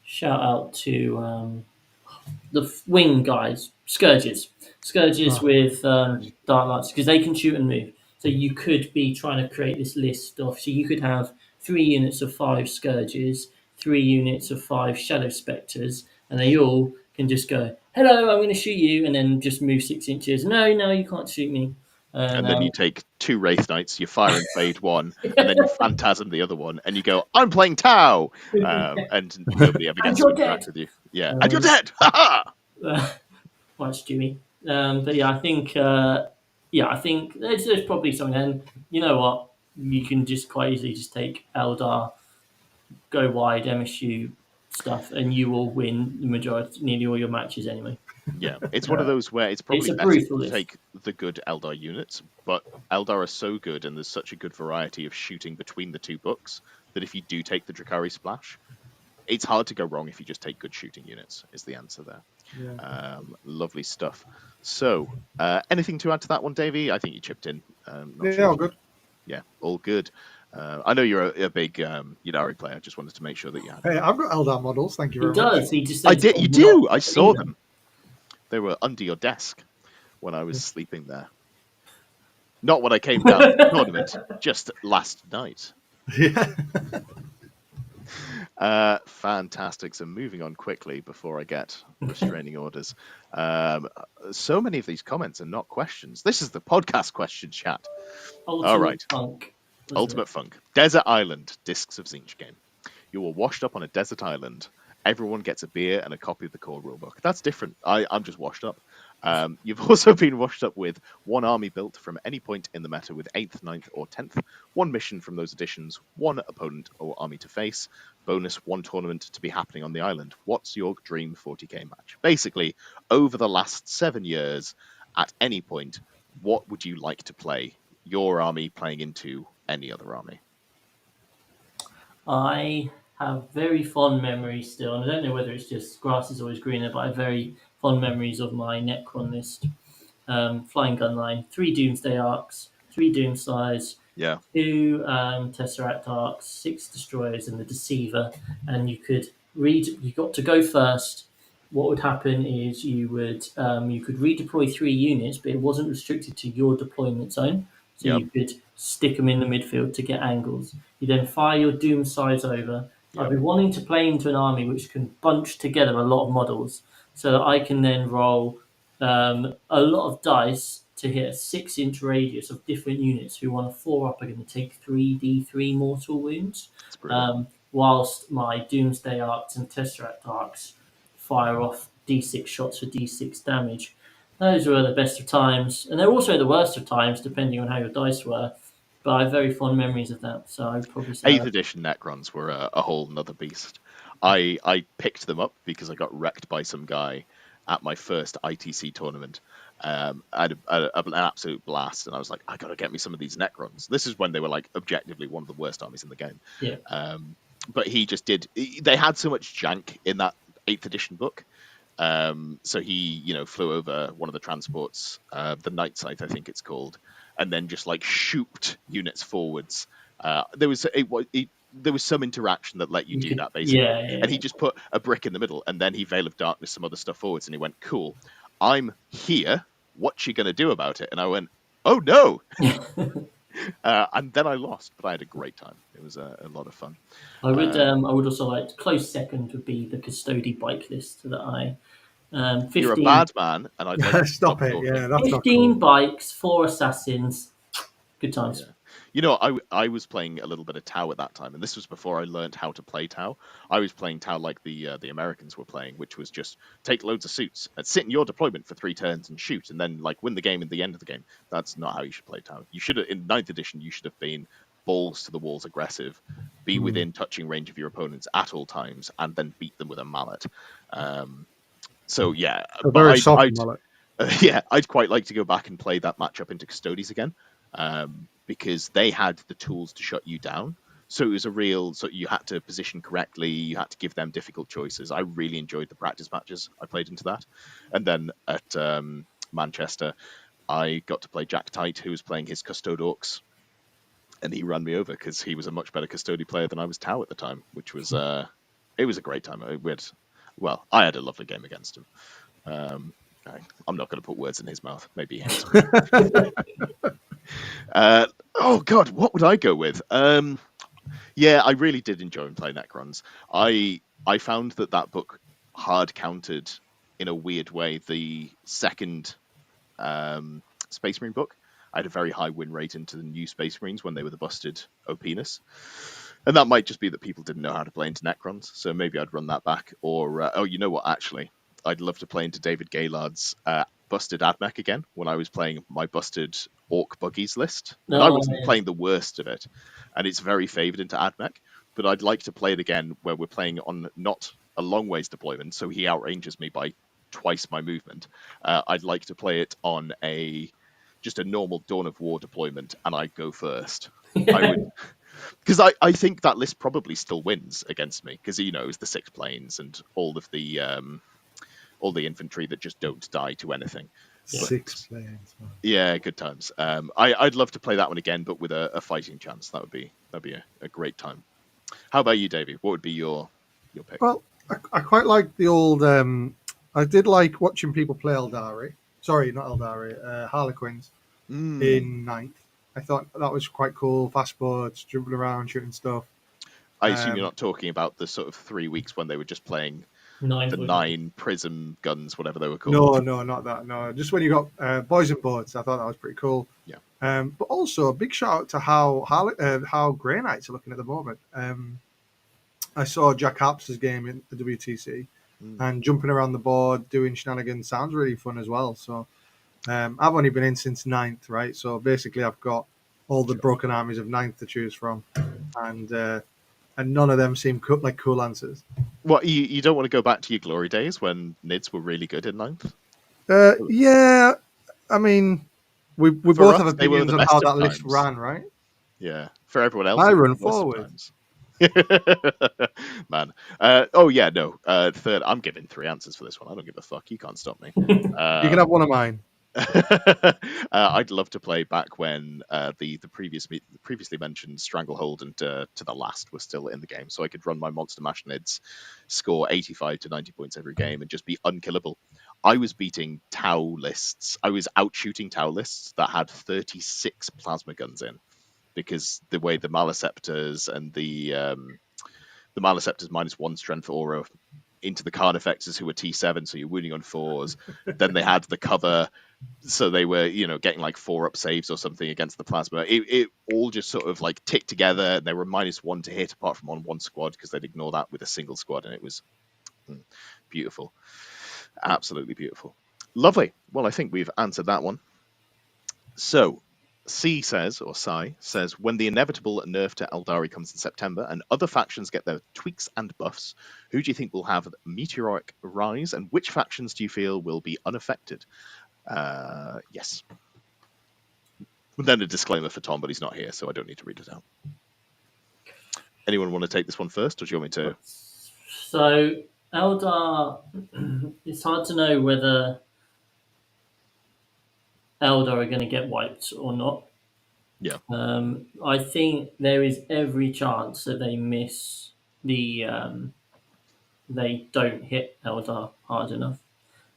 shout out to the wing guys, scourges Oh, with dark lights because they can shoot and move. So you could be trying to create this list of. So you could have 3 units of 5 scourges, 3 units of 5 shadow specters, and they all can just go, "Hello, I'm going to shoot you," and then just move 6 inches. No, no, you can't shoot me. And And then you take 2 Wraith Knights, you fire and fade one, and then you Phantasm the other one, and you go, I'm playing Tau! And nobody ever and gets to you're interact dead. with you. Yeah, and you're Um, dead! Ha ha! Quite Stewie. But yeah, I think there's probably something. And you know what? You can just quite easily just take Eldar, go wide, MSU stuff, and you will win the majority, nearly all your matches anyway. Yeah, it's one of those where it's It's probably a better brutal to list. take the good Eldar units, but Eldar are so good and there's such a good variety of shooting between the two books that if you do take the Drakari Splash, it's hard to go wrong if you just take good shooting units, is the answer there. yeah. Lovely stuff. So, anything to add to that one, Davey? I think you chipped in Not sure Yeah, if all good. yeah, all good. I know you're a big Yadari player. I just wanted to make sure that you had. Hey, I've got Eldar models. Thank you He very much. does. He just I needs did. to You not do. I see saw them. them. They were under your desk when I was sleeping there. Not when I came down to the tournament, just last night. Yeah. Fantastic. So moving on quickly before I get restraining orders. Um, so many of these comments are not questions. This is the podcast question chat. All Ultimate right. Funk, wasn't it? Ultimate Funk. Desert Island, Discs of Zinch game. You are washed up on a desert island. Everyone gets a beer and a copy of the core rulebook. That's different. I'm just washed up. You've also been washed up with one army built from any point in the meta with 8th, ninth, or 10th, one mission from those editions, one opponent or army to face, bonus one tournament to be happening on the island. What's your dream 40k match? Basically, over the last 7 years, at any point, what would you like to play? Your army playing into any other army? I have very fond memories still, and I don't know whether it's just grass is always greener, but I have very fond memories of my Necron list. Flying gun line, 3 Doomsday Arcs, 3 Doomslays, Yeah. 2 Tesseract Arcs, 6 Destroyers, and the Deceiver. And you could read. You got to go first. What would happen is you could redeploy 3 units, but it wasn't restricted to your deployment zone. So Yep. you could stick them in the midfield to get angles. You then fire your Doom size over. I've Yep. been wanting to play into an army which can bunch together a lot of models, so that I can then roll a lot of dice to hit a 6-inch radius of different units who on a 4-up are going to take 3d3 mortal wounds, It's brilliant. whilst my Doomsday Arcs and Tesseract Arcs fire off d6 shots for d6 damage. Those were the best of times, and they're also the worst of times, depending on how your dice were. But I have very fond memories of that, so I'd probably say 8th edition Necrons were a whole nother beast. I picked them up because I got wrecked by some guy at my first ITC tournament. I had an absolute blast, and I was like, I gotta get me some of these Necrons. This is when they were like objectively one of the worst armies in the game. yeah. But he just did. They had so much jank in that 8th edition book. So he, flew over one of the transports, the Night Sight, I think it's called, and then just like shooped units forwards. There was there was some interaction that let you You do could, that basically, yeah, and he just put a brick in the middle, and then he Veil of Darkness some other stuff forwards, and he went, "Cool, I'm here. What you gonna do about it?" And I went, "Oh no!" yeah. And then I lost, but I had a great time. It was a lot of fun. I would also like close second would be the Custody bike list that I You're a 15, bad man, and I'd like you to Stop stop it. talking. Yeah, that's not 15 cool. bikes, 4 assassins. Good times. Yeah. I was playing a little bit of Tau at that time, and this was before I learned how to play Tau. I was playing Tau like the Americans were playing, which was just take loads of suits and sit in your deployment for 3 turns and shoot, and then like win the game at the end of the game. That's not how you should play Tau. You should have, in 9th edition, you should have been balls to the walls aggressive, be within touching range of your opponents at all times, and then beat them with a mallet. So yeah, A but very soft I'd mullet. yeah, I'd quite like to go back and play that matchup into Custodes again, because they had the tools to shut you down. So it was a real. So you had to position correctly. You had to give them difficult choices. I really enjoyed the practice matches I played into that, and then at Manchester, I got to play Jack Tight, who was playing his Custode Orcs, and he ran me over because he was a much better Custody player than I was Tau at the time, which was it was a great time. I had a lovely game against him. I'm not going to put words in his mouth. Maybe he hates me. Oh God, what would I go with? Yeah, I really did enjoy playing Necrons. I found that book hard countered in a weird way the second Space Marine book. I had a very high win rate into the new Space Marines when they were the busted OPness. And that might just be that people didn't know how to play into Necrons, so maybe I'd run that back. Or, oh, you know what, actually? I'd love to play into David Gaylord's busted Admech again when I was playing my busted Orc Buggies list. And I No, wasn't playing the worst of it, and it's very favoured into Admech, but I'd like to play it again where we're playing on not a long ways deployment, so he outranges me by twice my movement. I'd like to play it on just a normal Dawn of War deployment, and I go first. I would, because I think that list probably still wins against me because he knows the 6 planes and all of the infantry that just don't die to anything. But 6 players, man. yeah, good times. I'd love to play that one again, but with a fighting chance. That'd be a great time. How about you, Davey? What would be your pick? Well, I quite like the old. I did like watching people play Eldari. Sorry, not Eldari. Harlequins Mm. in ninth. I thought that was quite cool. Fast boards, dribbling around, shooting stuff. I assume you're Um, not talking about the sort of 3 weeks when they were just playing Nine the point. 9 prism guns, whatever they were called. no, not that. No, just when you got boys and boards. I thought that was pretty cool. Yeah. But also a big shout out to how Grey Knights are looking at the moment. I saw Jack Harpster's game in the WTC, Mm. and jumping around the board doing shenanigans sounds really fun as well. So I've only been in since ninth, right? So basically, I've got all the Sure. broken armies of ninth to choose from, and none of them seem like cool answers. What you don't want to go back to your glory days when Nids were really good in ninth? Yeah, I mean, we For both us, have they were opinions the on how best of that list times. ran, right? Yeah. For everyone else, I it was run the worst of forward. times. Man. Oh yeah, no. Third, I'm giving 3 answers for this one. I don't give a fuck. You can't stop me. You can have Um, one of mine. I'd love to play back when the previously mentioned Stranglehold and To the Last were still in the game, so I could run my Monster Mash Nids, score 85 to 90 points every game, and just be unkillable. I was beating Tau lists. I was out shooting Tau lists that had 36 plasma guns in because the way the Maliceptors and the Maliceptors -1 strength aura into the Carnifexes who were T7, so you're wounding on fours. Then they had the cover, so they were, getting like 4-up saves or something against the plasma. It all just sort of like ticked together. They were -1 to hit apart from on one squad because they'd ignore that with a single squad, and it was beautiful. Absolutely beautiful. Lovely. Well, I think we've answered that one. So, C says, or Sai says, when the inevitable nerf to Eldari comes in September and other factions get their tweaks and buffs, who do you think will have a meteoric rise, and which factions do you feel will be unaffected? Yes. And then a disclaimer for Tom, but he's not here, so I don't need to read it out. Anyone want to take this one first, or do you want me to? So Eldar, it's hard to know whether Eldar are going to get wiped or not. Yeah. I think there is every chance that they miss they don't hit Eldar hard enough.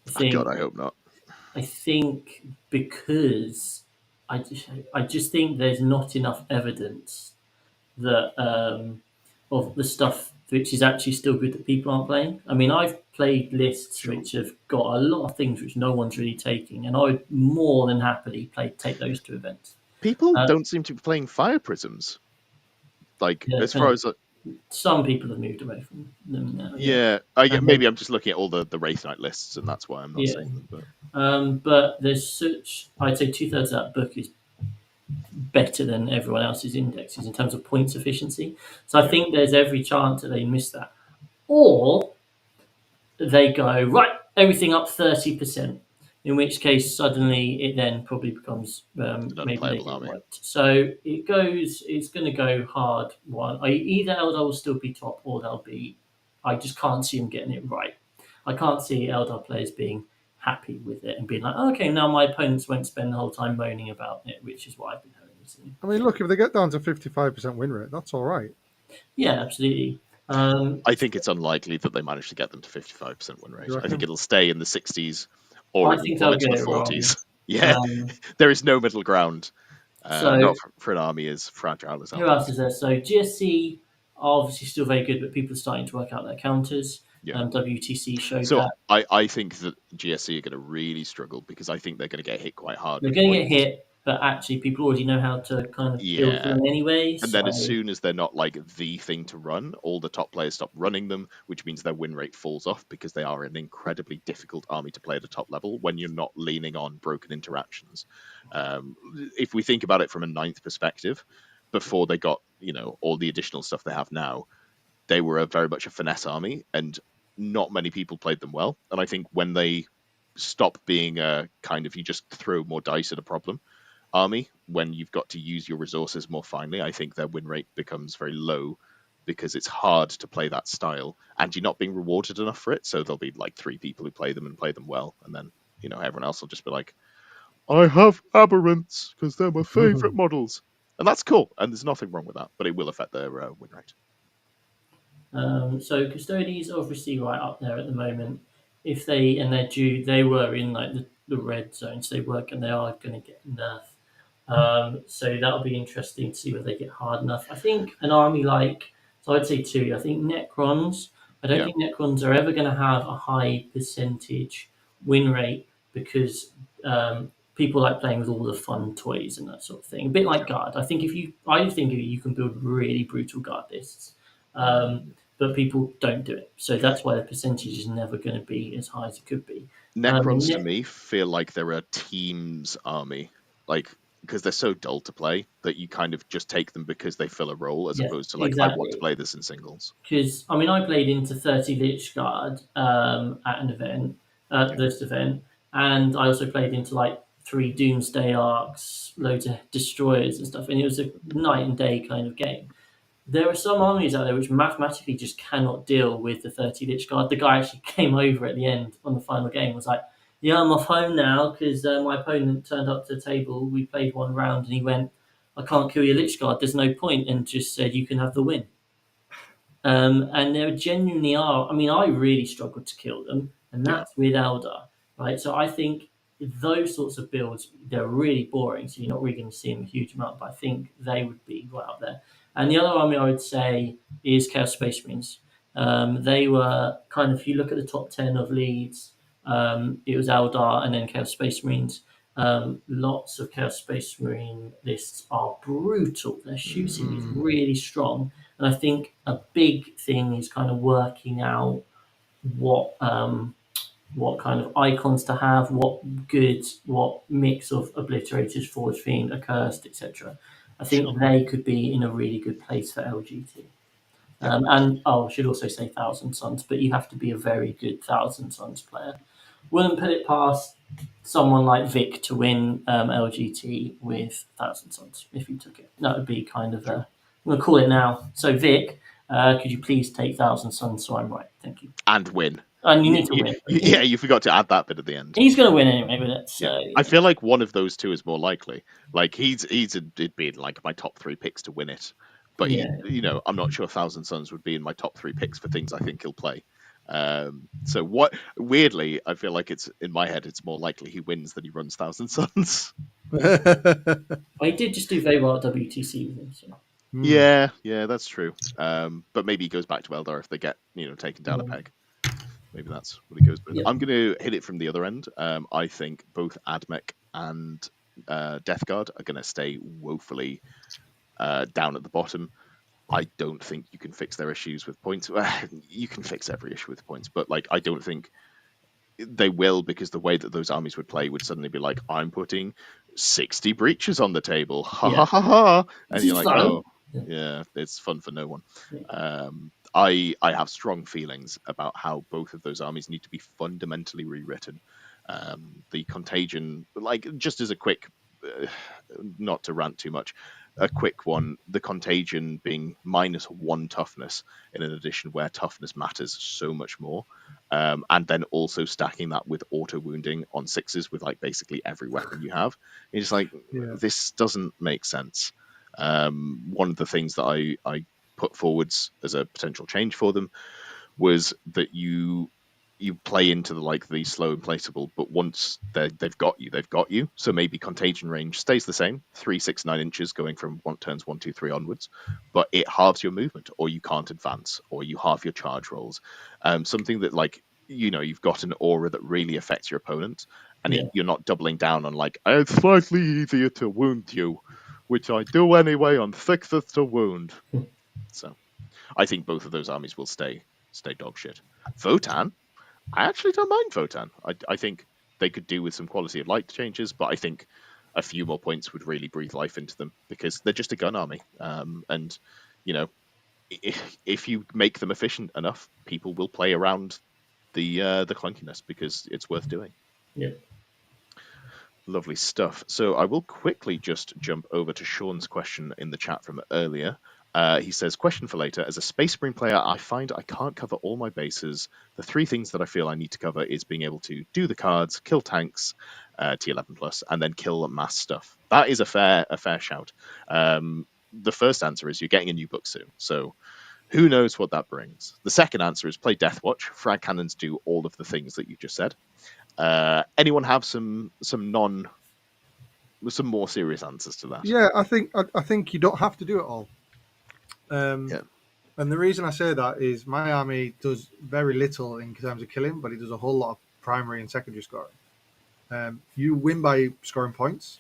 I Oh, God, think I hope not. I think because I just think there's not enough evidence that of the stuff which is actually still good that people aren't playing. I mean, I've played lists Sure. which have got a lot of things which no one's really taking, and I would more than happily take those two events. People Uh, don't seem to be playing fire prisms. Like, yeah, as far as some people have moved away from them now. Yeah, yeah, maybe I'm just looking at all the Wraith Knight lists, and that's why I'm not yeah. seeing them. But But there's such, I'd say 2/3 of that book is better than everyone else's indexes in terms of points efficiency. So I yeah, think there's every chance that they miss that. Or they go, right, everything up 30%, in which case suddenly it then probably becomes an maybe they unplayable get army. wiped. So it's going to go hard. Either Eldar will still be top or they'll be, I just can't see them getting it right. I can't see Eldar players being happy with it and being like, okay, now my opponents won't spend the whole time moaning about it, which is what I've been having to see. I mean, look, if they get down to 55% win rate, that's all right. Yeah, absolutely. I think it's unlikely that they manage to get them to 55% win rate. You I think reckon? it'll stay in the 60s, or I it will think they'll plummet to get the it wrong. 40s. Yeah, Um, there is no middle ground. so Not for an army as fragile as Who else Eldar. is there? So GSC are obviously still very good, but people are starting to work out their counters. Yeah. WTC showed So that. I think that GSC are going to really struggle because I think they're going to get hit quite hard They're with going to get points. hit, but actually people already know how to kind of build Yeah. them anyway. And So then as soon as they're not like the thing to run, all the top players stop running them, which means their win rate falls off because they are an incredibly difficult army to play at a top level when you're not leaning on broken interactions. If we think about it from a ninth perspective, before they got, all the additional stuff they have now, they were very much a finesse army and not many people played them well. And I think when they stop being a kind of you just throw more dice at a problem army, when you've got to use your resources more finely, I think their win rate becomes very low because it's hard to play that style and you're not being rewarded enough for it. So there'll be like 3 people who play them and play them well, and then everyone else will just be like, I have aberrants because they're my favorite models, and that's cool, and there's nothing wrong with that, but it will affect their win rate. So custodies obviously right up there at the moment. If they and they're due, they were in like the red zone, so they are going to get nerfed. So that'll be interesting to see whether they get hard enough. I think an army like so I'd say two. I think Necrons. I don't Yeah, think Necrons are ever going to have a high percentage win rate because people like playing with all the fun toys and that sort of thing. A bit like Guard. I think you can build really brutal Guard lists. Um, mm. but people don't do it. So that's why the percentage is never going to be as high as it could be. Necrons to Ne- me feel like they're a team's army, like because they're so dull to play that you kind of just take them because they fill a role, as yeah, opposed to like I want to exactly. play this in singles. Because I mean, I played into 30 Lich Guard at an event, Yeah, this event, and I also played into like three Doomsday Arcs, loads of destroyers and stuff, and it was a night and day kind of game. There are some armies out there which mathematically just cannot deal with the 30 Lich Guard. The guy actually came over at the end on the final game, was like, yeah, I'm off home now because my opponent turned up to the table. We played one round and he went, I can't kill your Lich Guard, there's no point, and just said, you can have the win. And there genuinely are. I mean, I really struggled to kill them, and yeah, that's with Eldar, right? So I think those sorts of builds they're really boring, so you're not really going to see them a huge amount. But I think they would be right up there. And the other army I would say is Chaos Space Marines. They were kind of, if you look at the top 10 of leads, it was Eldar and then Chaos Space Marines. Lots of Chaos Space Marine lists are brutal. Their shooting is mm, really strong, and I think a big thing is kind of working out what what kind of icons to have, what mix of obliterators, forge fiend, accursed, etc. I sure, think they could be in a really good place for LGT. yeah, And I should also say Thousand Sons, but you have to be a very good Thousand Sons player. Wouldn't put it past someone like Vic to win LGT with Thousand Sons if he took it. That would be kind of sure. a. I'm going to call it now. So Vic, could you please take Thousand Sons so I'm right? Thank you. And win. And you need to win. Yeah, you forgot to add that bit at the end. He's going to win anyway with it. Yeah, So I feel like one of those two is more likely. Like it'd be in like my top three picks to win it, but yeah, I'm not sure Thousand Sons would be in my top three picks for things I think he'll play. So what? Weirdly, I feel like it's in my head. It's more likely he wins than he runs Thousand Sons. I did just do very well at WTC with him. So. Yeah, yeah, that's true. But maybe he goes back to Eldar if they get taken down a Mm. peg. Maybe that's what he goes with. Yep. I'm going to hit it from the other end. I think both Admech and Death Guard are going to stay woefully down at the bottom. I don't think you can fix their issues with points. You can fix every issue with points, but like I don't think they will, because the way that those armies would play would suddenly be like, I'm putting 60 breaches on the table, ha Yeah. ha ha ha, This and you're is like, fun. oh yeah, it's fun for no one. Yeah. I have strong feelings about how both of those armies need to be fundamentally rewritten. The Contagion, like just as a quick, not to rant too much, a quick one, the Contagion being -1 toughness in an edition where toughness matters so much more, and then also stacking that with auto wounding on sixes with like basically every weapon you have. It's like, Yeah. this doesn't make sense. One of the things that I put forwards as a potential change for them was that you play into the slow and placeable, but once they've got you, they've got you. So maybe contagion range stays the same, 3, 6, 9 inches, going from turns 1, 2, 3 onwards, but it halves your movement, or you can't advance, or you halve your charge rolls. Something that you've got an aura that really affects your opponent, and Yeah. you're not doubling down on like, it's slightly easier to wound you, which I do anyway on sixes to wound. So I think both of those armies will stay dog shit. Votan, I actually don't mind Votan. I think they could do with some quality of life changes, but I think a few more points would really breathe life into them, because they're just a gun army. And if you make them efficient enough, people will play around the clunkiness because it's worth doing. Yeah. Lovely stuff. So I will quickly just jump over to Sean's question in the chat from earlier. He says, question for later. As a Space Marine player, I find I can't cover all my bases. The three things that I feel I need to cover is being able to do the cards, kill tanks, T11 plus, and then kill mass stuff. That is a fair shout. The first answer is you're getting a new book soon, so who knows what that brings. The second answer is play Deathwatch. Frag cannons do all of the things that you just said. Anyone have some more serious answers to that? Yeah, I think you don't have to do it all. Um, Yeah. and the reason I say that is my army does very little in terms of killing, but it does a whole lot of primary and secondary scoring. You win by scoring points.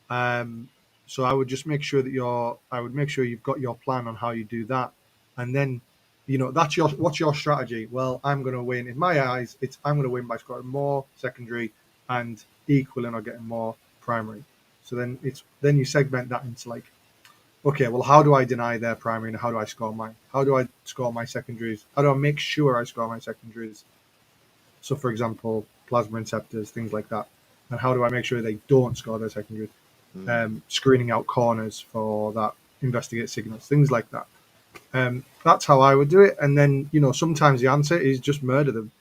Um, so I would just make sure that I would make sure you've got your plan on how you do that, and then, that's what's your strategy. Well, I'm going to win. In my eyes, it's I'm going to win by scoring more secondary and equaling or getting more primary. So then you segment that into like, okay, well, how do I deny their primary and how do I score mine? How do I score my secondaries? How do I make sure I score my secondaries? So, for example, plasma receptors, things like that. And how do I make sure they don't score their secondaries? Mm. Screening out corners for that, investigate signals, things like that. That's how I would do it. And then, sometimes the answer is just murder them.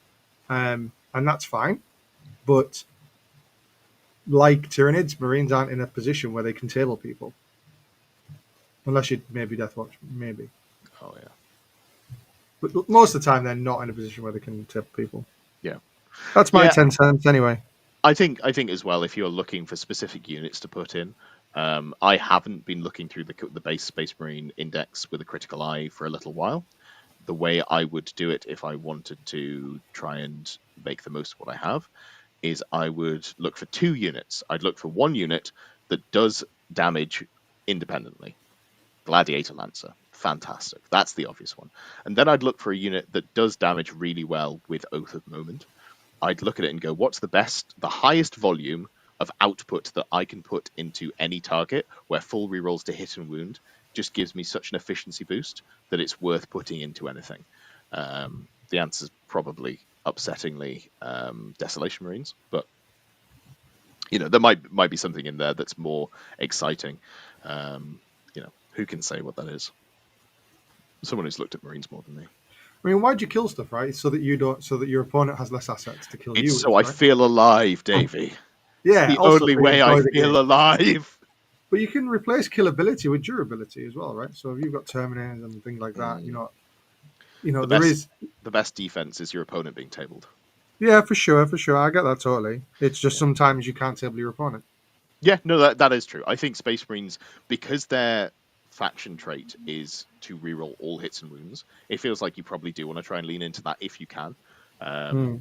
And that's fine. But like Tyranids, Marines aren't in a position where they can table people. Unless you maybe Deathwatch, maybe. Oh yeah. But most of the time, they're not in a position where they can table people. Yeah. That's my Yeah, 10 cents anyway. I think as well, if you're looking for specific units to put in, I haven't been looking through the base Space Marine index with a critical eye for a little while. The way I would do it if I wanted to try and make the most of what I have is I would look for two units. I'd look for one unit that does damage independently. Gladiator Lancer, fantastic. That's the obvious one. And then I'd look for a unit that does damage really well with Oath of Moment. I'd look at it and go, what's the highest volume of output that I can put into any target where full rerolls to hit and wound just gives me such an efficiency boost that it's worth putting into anything. The answer is probably upsettingly Desolation Marines, but there might be something in there that's more exciting. Who can say what that is? Someone who's looked at Marines more than me. I mean, why'd you kill stuff, right? So that your opponent has less assets to kill It's you so with, I right? feel alive, Davey. It's Yeah, the also only for you way I enjoy the feel game. alive. But you can replace killability with durability as well, right? So if you've got Terminators and things like that, Mm. The there best is. the best defense is your opponent being tabled. Yeah, for sure, for sure. I get that totally. It's just Yeah. sometimes you can't table your opponent. Yeah, no, that is true. I think Space Marines, because their faction trait is to reroll all hits and wounds, it feels like you probably do want to try and lean into that if you can. Hmm.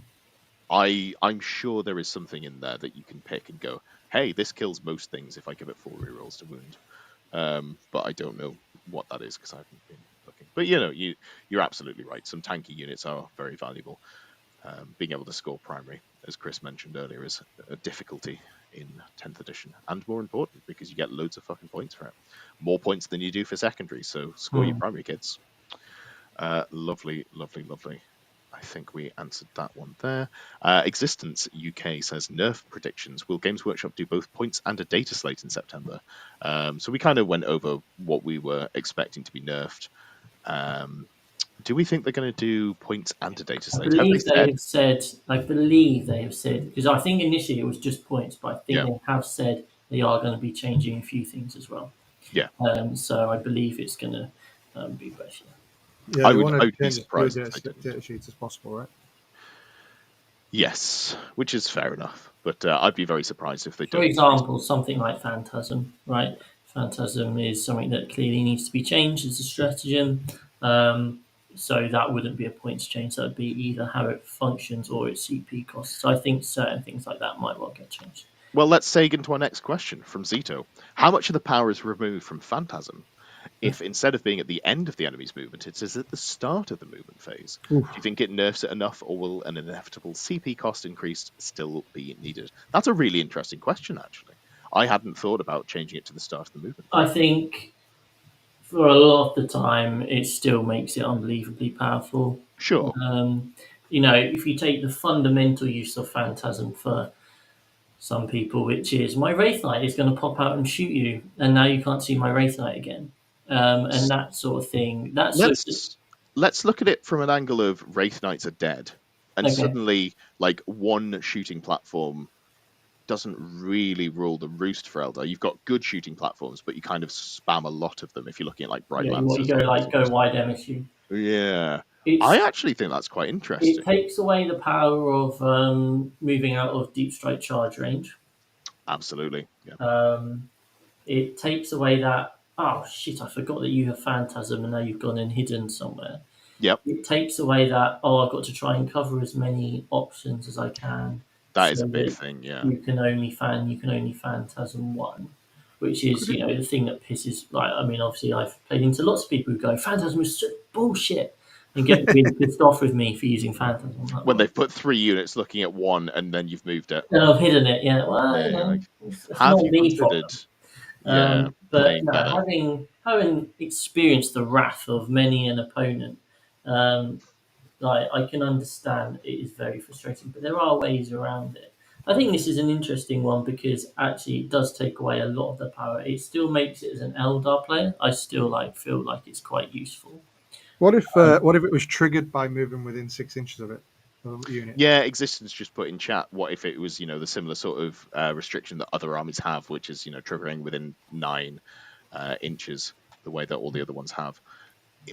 I'm sure there is something in there that you can pick and go, hey, this kills most things if I give it 4 rerolls to wound. But I don't know what that is because I haven't been looking. But you're absolutely right. Some tanky units are very valuable. Being able to score primary, as Chris mentioned earlier, is a difficulty in 10th edition, and more important because you get loads of fucking points for it. More points than you do for secondary. So score your Hmm. primary, kids. Lovely, lovely, lovely. I think we answered that one there. Existence UK says nerf predictions. Will Games Workshop do both points and a data slate in September? So we kind of went over what we were expecting to be nerfed. Do we think they're going to do points and a data I slate? Have they believe they said? have said. I believe they have said because I think initially it was just points, but I think Yeah, they have said they are going to be changing a few things as well. yeah. So I believe it's going to be both. Yeah. Yeah, I they would want I to would be change as few surprised if they didn't. data sheets as possible, right? Yes, which is fair enough. But I'd be very surprised if they For don't increase. example, something like Phantasm, right? Phantasm is something that clearly needs to be changed as a stratagem. Um, so that wouldn't be a points change. That would be either how it functions or its CP costs. So I think certain things like that might well get changed. Well, let's seg into our next question from Zito. How much of the power is removed from Phantasm if instead of being at the end of the enemy's movement, it is at the start of the movement phase? Oof. Do you think it nerfs it enough, or will an inevitable CP cost increase still be needed? That's a really interesting question, actually. I hadn't thought about changing it to the start of the movement I phase. think for a lot of the time, it still makes it unbelievably powerful. Sure. Um, if you take the fundamental use of Phantasm for some people, which is my Wraith Knight is going to pop out and shoot you, and now you can't see my Wraith Knight again. and that sort of thing. That's sort of, Let's look at it from an angle of Wraith Knights are dead, and okay. suddenly like one shooting platform doesn't really rule the roost for Eldar. You've got good shooting platforms, but you kind of spam a lot of them if you're looking at like Bright Yeah, you Lancers go or like go Warforged. wide MSU. Yeah, It's I actually think that's quite it interesting. takes away the power of moving out of deep strike charge range. Absolutely, yeah, Um, it takes away that. Oh shit! I forgot that you have phantasm, and now you've gone and hidden somewhere. yep, It takes away that. Oh, I've got to try and cover as many options as I can, that so is a big that thing. Yeah, you can only phantasm one, which is Could it, the thing that pisses. Like I mean, obviously I've played into lots of people who go phantasm is such bullshit and get really pissed off with me for using phantasm. I'm like, when well, they've put 3 units looking at one, and then you've moved it. and I've hidden it. Yeah, well, Yeah, you're like, it's have not you me considered? problem. Yeah, But playing no, better. having experienced the wrath of many an opponent, um, like I can understand it is very frustrating, but there are ways around it. I think this is an interesting one because actually it does take away a lot of the power. It still makes it as an Eldar player. I still feel like it's quite useful. what if it was triggered by moving within 6 inches of it, of a unit? Yeah, Existence just put in chat. What if it was, the similar sort of restriction that other armies have, which is, triggering within 9 inches, the way that all the other ones have.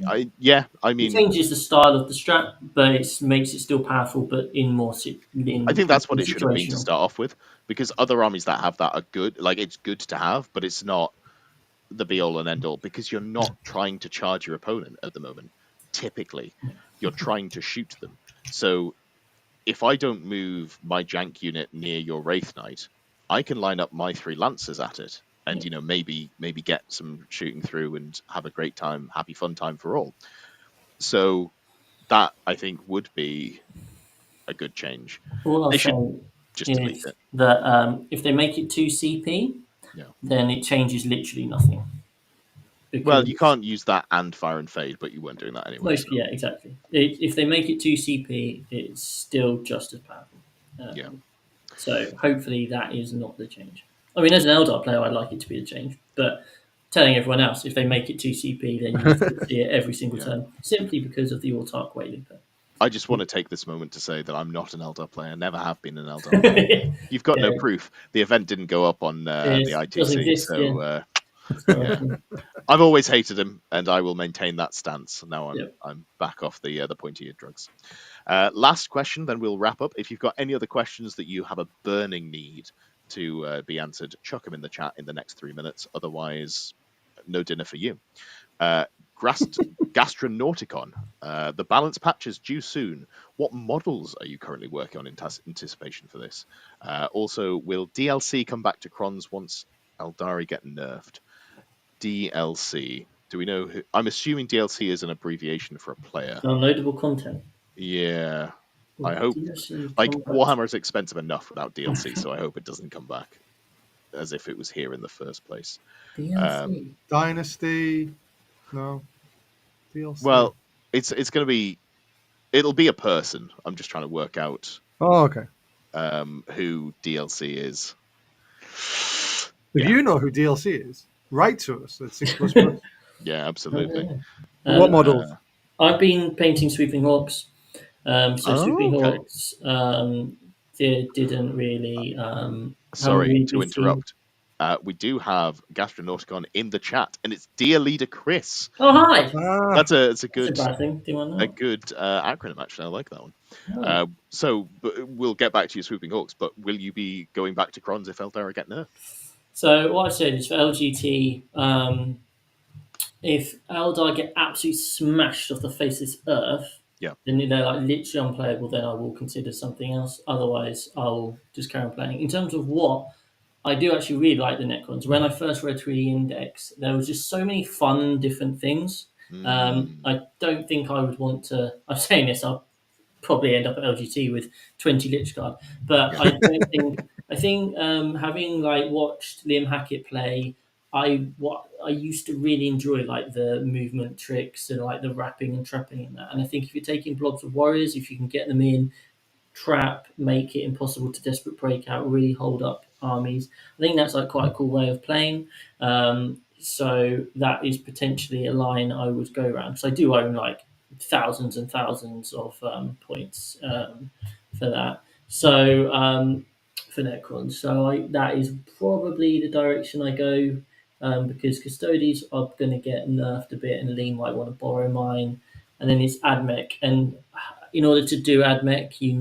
I It mean, changes the style of the strat, but it makes it still powerful, but in more I think that's what it should have been to situational. start off with, because other armies that have that are good. Like, it's good to have, but it's not the be all and end all, because you're not trying to charge your opponent at the moment. Typically, you're trying to shoot them. So if I don't move my jank unit near your Wraith Knight, I can line up my 3 Lancers at it, and maybe get some shooting through and have a great time, happy fun time for all. So that, I think, would be a good change. All I'll They should say just delete is it. that if they make it 2 CP, Yeah. then it changes literally nothing. Well, you Because can't use that and Fire and Fade, but you weren't doing that anyway. most, So yeah, exactly. If they make it 2 CP, it's still just as powerful. yeah, So hopefully that is not the change. I mean, as an Eldar player, I'd like it to be the change, but telling everyone else if they make it 2 CP, then you should see it every single yeah. turn simply because of the autark waylander. I just want to take this moment to say that I'm not an Eldar player. Never have been an Eldar player. Yeah, You've got no proof. The event didn't go up on the it doesn't ITC, exist. Yeah, so it's not a yeah. thing. I've always hated him, and I will maintain that stance. Now I'm Yep. I'm back off the pointy ear drugs. Last question, then we'll wrap up. If you've got any other questions that you have a burning need to be answered, chuck them in the chat in the next 3 minutes. Otherwise, no dinner for you. Gastronauticon. The balance patch is due soon. What models are you currently working on in anticipation for this? Also, will DLC come back to Crons once Eldari get nerfed? DLC. Do we know who? I'm assuming DLC is an abbreviation for a player. Downloadable content. Yeah. I Will hope. DLC Like, come back? Warhammer is expensive enough without DLC, so I hope it doesn't come back as if it was here in the first place. DLC. Dynasty, no DLC. Well, it's going to be. It'll be a person. I'm just trying to work out Oh, okay. who DLC is. If Yeah, you know who DLC is, write to us at 6++. yeah, absolutely. What Um, models? I've been painting Sweeping Hawks. So Oh, Sweeping okay. Hawks didn't really haven't Sorry really to seen. interrupt. We do have Gastronauticon in the chat, and it's Dear Leader Chris. Oh hi, Ah, That's a that's a good bad thing. Do you want a that? good acronym. Actually, I like that one. Oh. But we'll get back to you, Swooping Hawks. But will you be going back to Crons if Eldara get nerfed? So what I said is for LGT, if Eldar get absolutely smashed off the face of this earth, Yeah. then they're like literally unplayable, then I will consider something else. Otherwise, I'll just carry on playing. In terms of what, I do actually really like the Necrons. When I first read through the index, there was just so many fun different things. Mm, I don't think I would want to. I'm saying this. I'll probably end up at LGT with 20 Lich Guard, but yeah. I don't think. I think having like watched Liam Hackett play, I used to really enjoy like the movement tricks and like the wrapping and trapping and that. And I think if you're taking blobs of warriors, if you can get them in, trap, make it impossible to desperate breakout, really hold up armies. I think that's like quite a cool way of playing. so that is potentially a line I would go around because I do own like thousands and thousands of points for that. So for Necron, so that is probably the direction I go because Custodes are going to get nerfed a bit, and Lee might want to borrow mine, and then it's Admech, and in order to do Admech, you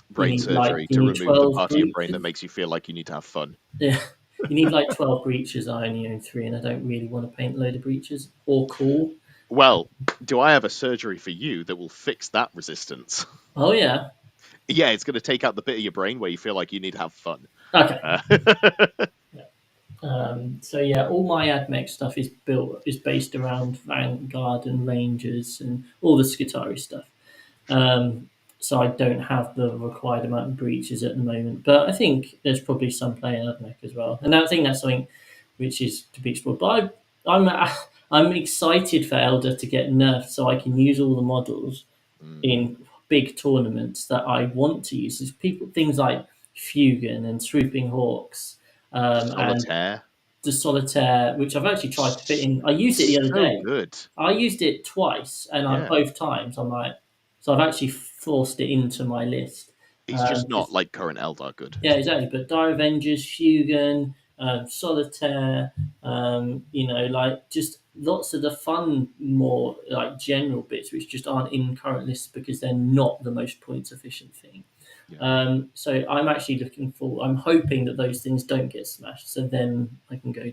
Brain need like surgery you to need remove the 12 part of your brain that breaches. makes you feel like you need to have fun. Yeah, you need like 12 breaches. I only own three, and I don't really want to paint a load of breaches or cool. Well, do I have a surgery for you that will fix that resistance? Oh yeah. Yeah, it's going to take out the bit of your brain where you feel like you need to have fun. Okay. Uh, So yeah, all my AdMech stuff is based around Vanguard and Rangers and all the Skitarii stuff. Um, so I don't have the required amount of breaches at the moment, but I think there's probably some play in AdMech as well, and I think that's something which is to be explored. But I'm I'm excited for Elder to get nerfed so I can use all the models mm, in big tournaments that I want to use. There's people things like Fugan and Swooping Hawks and solitaire. the Solitaire, which I've actually tried to fit in. I used it the other So day. good. I used it twice, and Yeah. both times I'm like, so I've actually forced it into my list. He's just not 'Cause like current Eldar good. yeah, exactly. But Dire Avengers, Fugan, Solitaire, like just lots of the fun, more like general bits, which just aren't in current lists because they're not the most points efficient thing. Yeah. So I'm actually I'm hoping that those things don't get smashed, so then I can go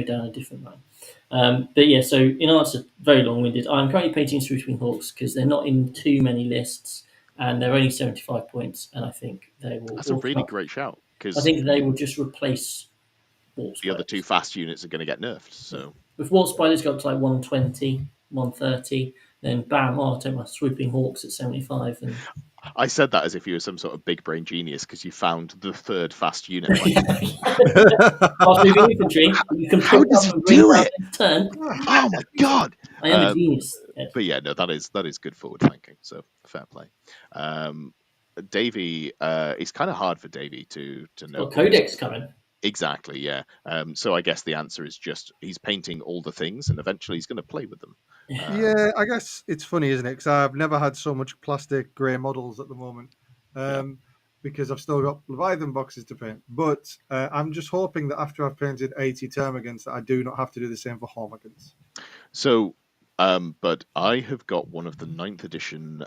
down a different line. But yeah, so in answer, very long-winded. I'm currently painting Swooping Hawks because they're not in too many lists, and they're only 75 points, and I think they will That's a really automatically. great shout I because think they will just replace Warp the other two Spiders. fast units are going to get nerfed. Yeah. So If Warp Spiders go up to like 120, 130, then bam, I'll take my Swooping Hawks at 75. And I said that as if you were some sort of big brain genius because you found the third fast unit by chance. fast moving infantry, you can How pick does up he and bring do down it? next turn. Oh my god! I am a Um, genius, Ed. but yeah, no, that is good forward thinking. So fair play. Um, Davey, it's kind of hard for Davey to know Got what he's Codex coming. exactly. Yeah. So I guess the answer is just he's painting all the things, and eventually he's going to play with them. Yeah, I guess it's funny, isn't it? Because I've never had so much plastic grey models at the moment, Yeah. because I've still got Leviathan boxes to paint. But I'm just hoping that after I've painted 80 Termagants, that I do not have to do the same for Hormigans. So, but I have got one of the ninth edition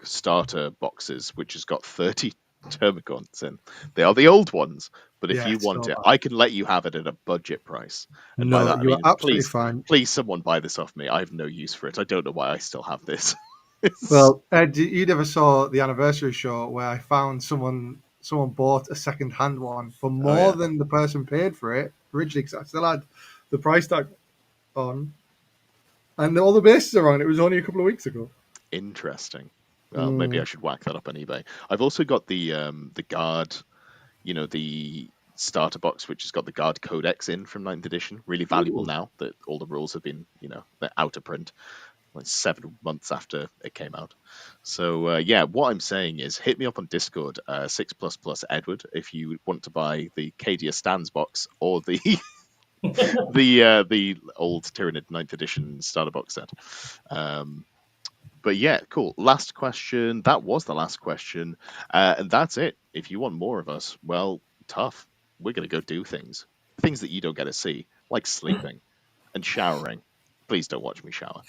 starter boxes, which has got 30 Termagants in. They are the old ones, but if Yeah, you it's want so it, bad. I can let you have it at a budget price. And by No, that, I you are mean, absolutely please, fine. please, someone buy this off me. I have no use for it. I don't know why I still have this. Well, Ed, you never saw the anniversary show where I found someone bought a second hand one for Oh more yeah, than the person paid for it originally, because I still had the price tag on, and all the bases are on. It was only a couple of weeks ago. interesting. Well, maybe I Mm. should whack that up on eBay. I've also got the guard, the starter box, which has got the guard codex in from ninth edition. Really valuable Ooh. now that all the rules have been, they're out of print. Like 7 months after it came out. So yeah, what I'm saying is hit me up on Discord, 6++ Edward, if you want to buy the Cadia Stands box or the the old Tyranid ninth edition starter box set. Um, but yeah, cool. Last question. That was the last question, and that's it. If you want more of us, well, tough. We're gonna go do things that you don't get to see, like sleeping and showering. Please don't watch me shower.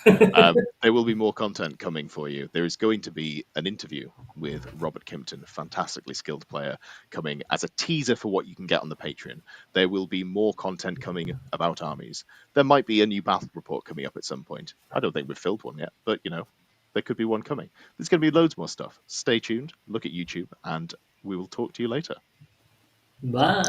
There will be more content coming for you. There is going to be an interview with Robert Kimpton, a fantastically skilled player, coming as a teaser for what you can get on the Patreon. There will be more content coming about armies. There might be a new battle report coming up at some point. I don't think we've filled one yet, but there could be one coming. There's going to be loads more stuff. Stay tuned, look at YouTube, and we will talk to you later. Bye.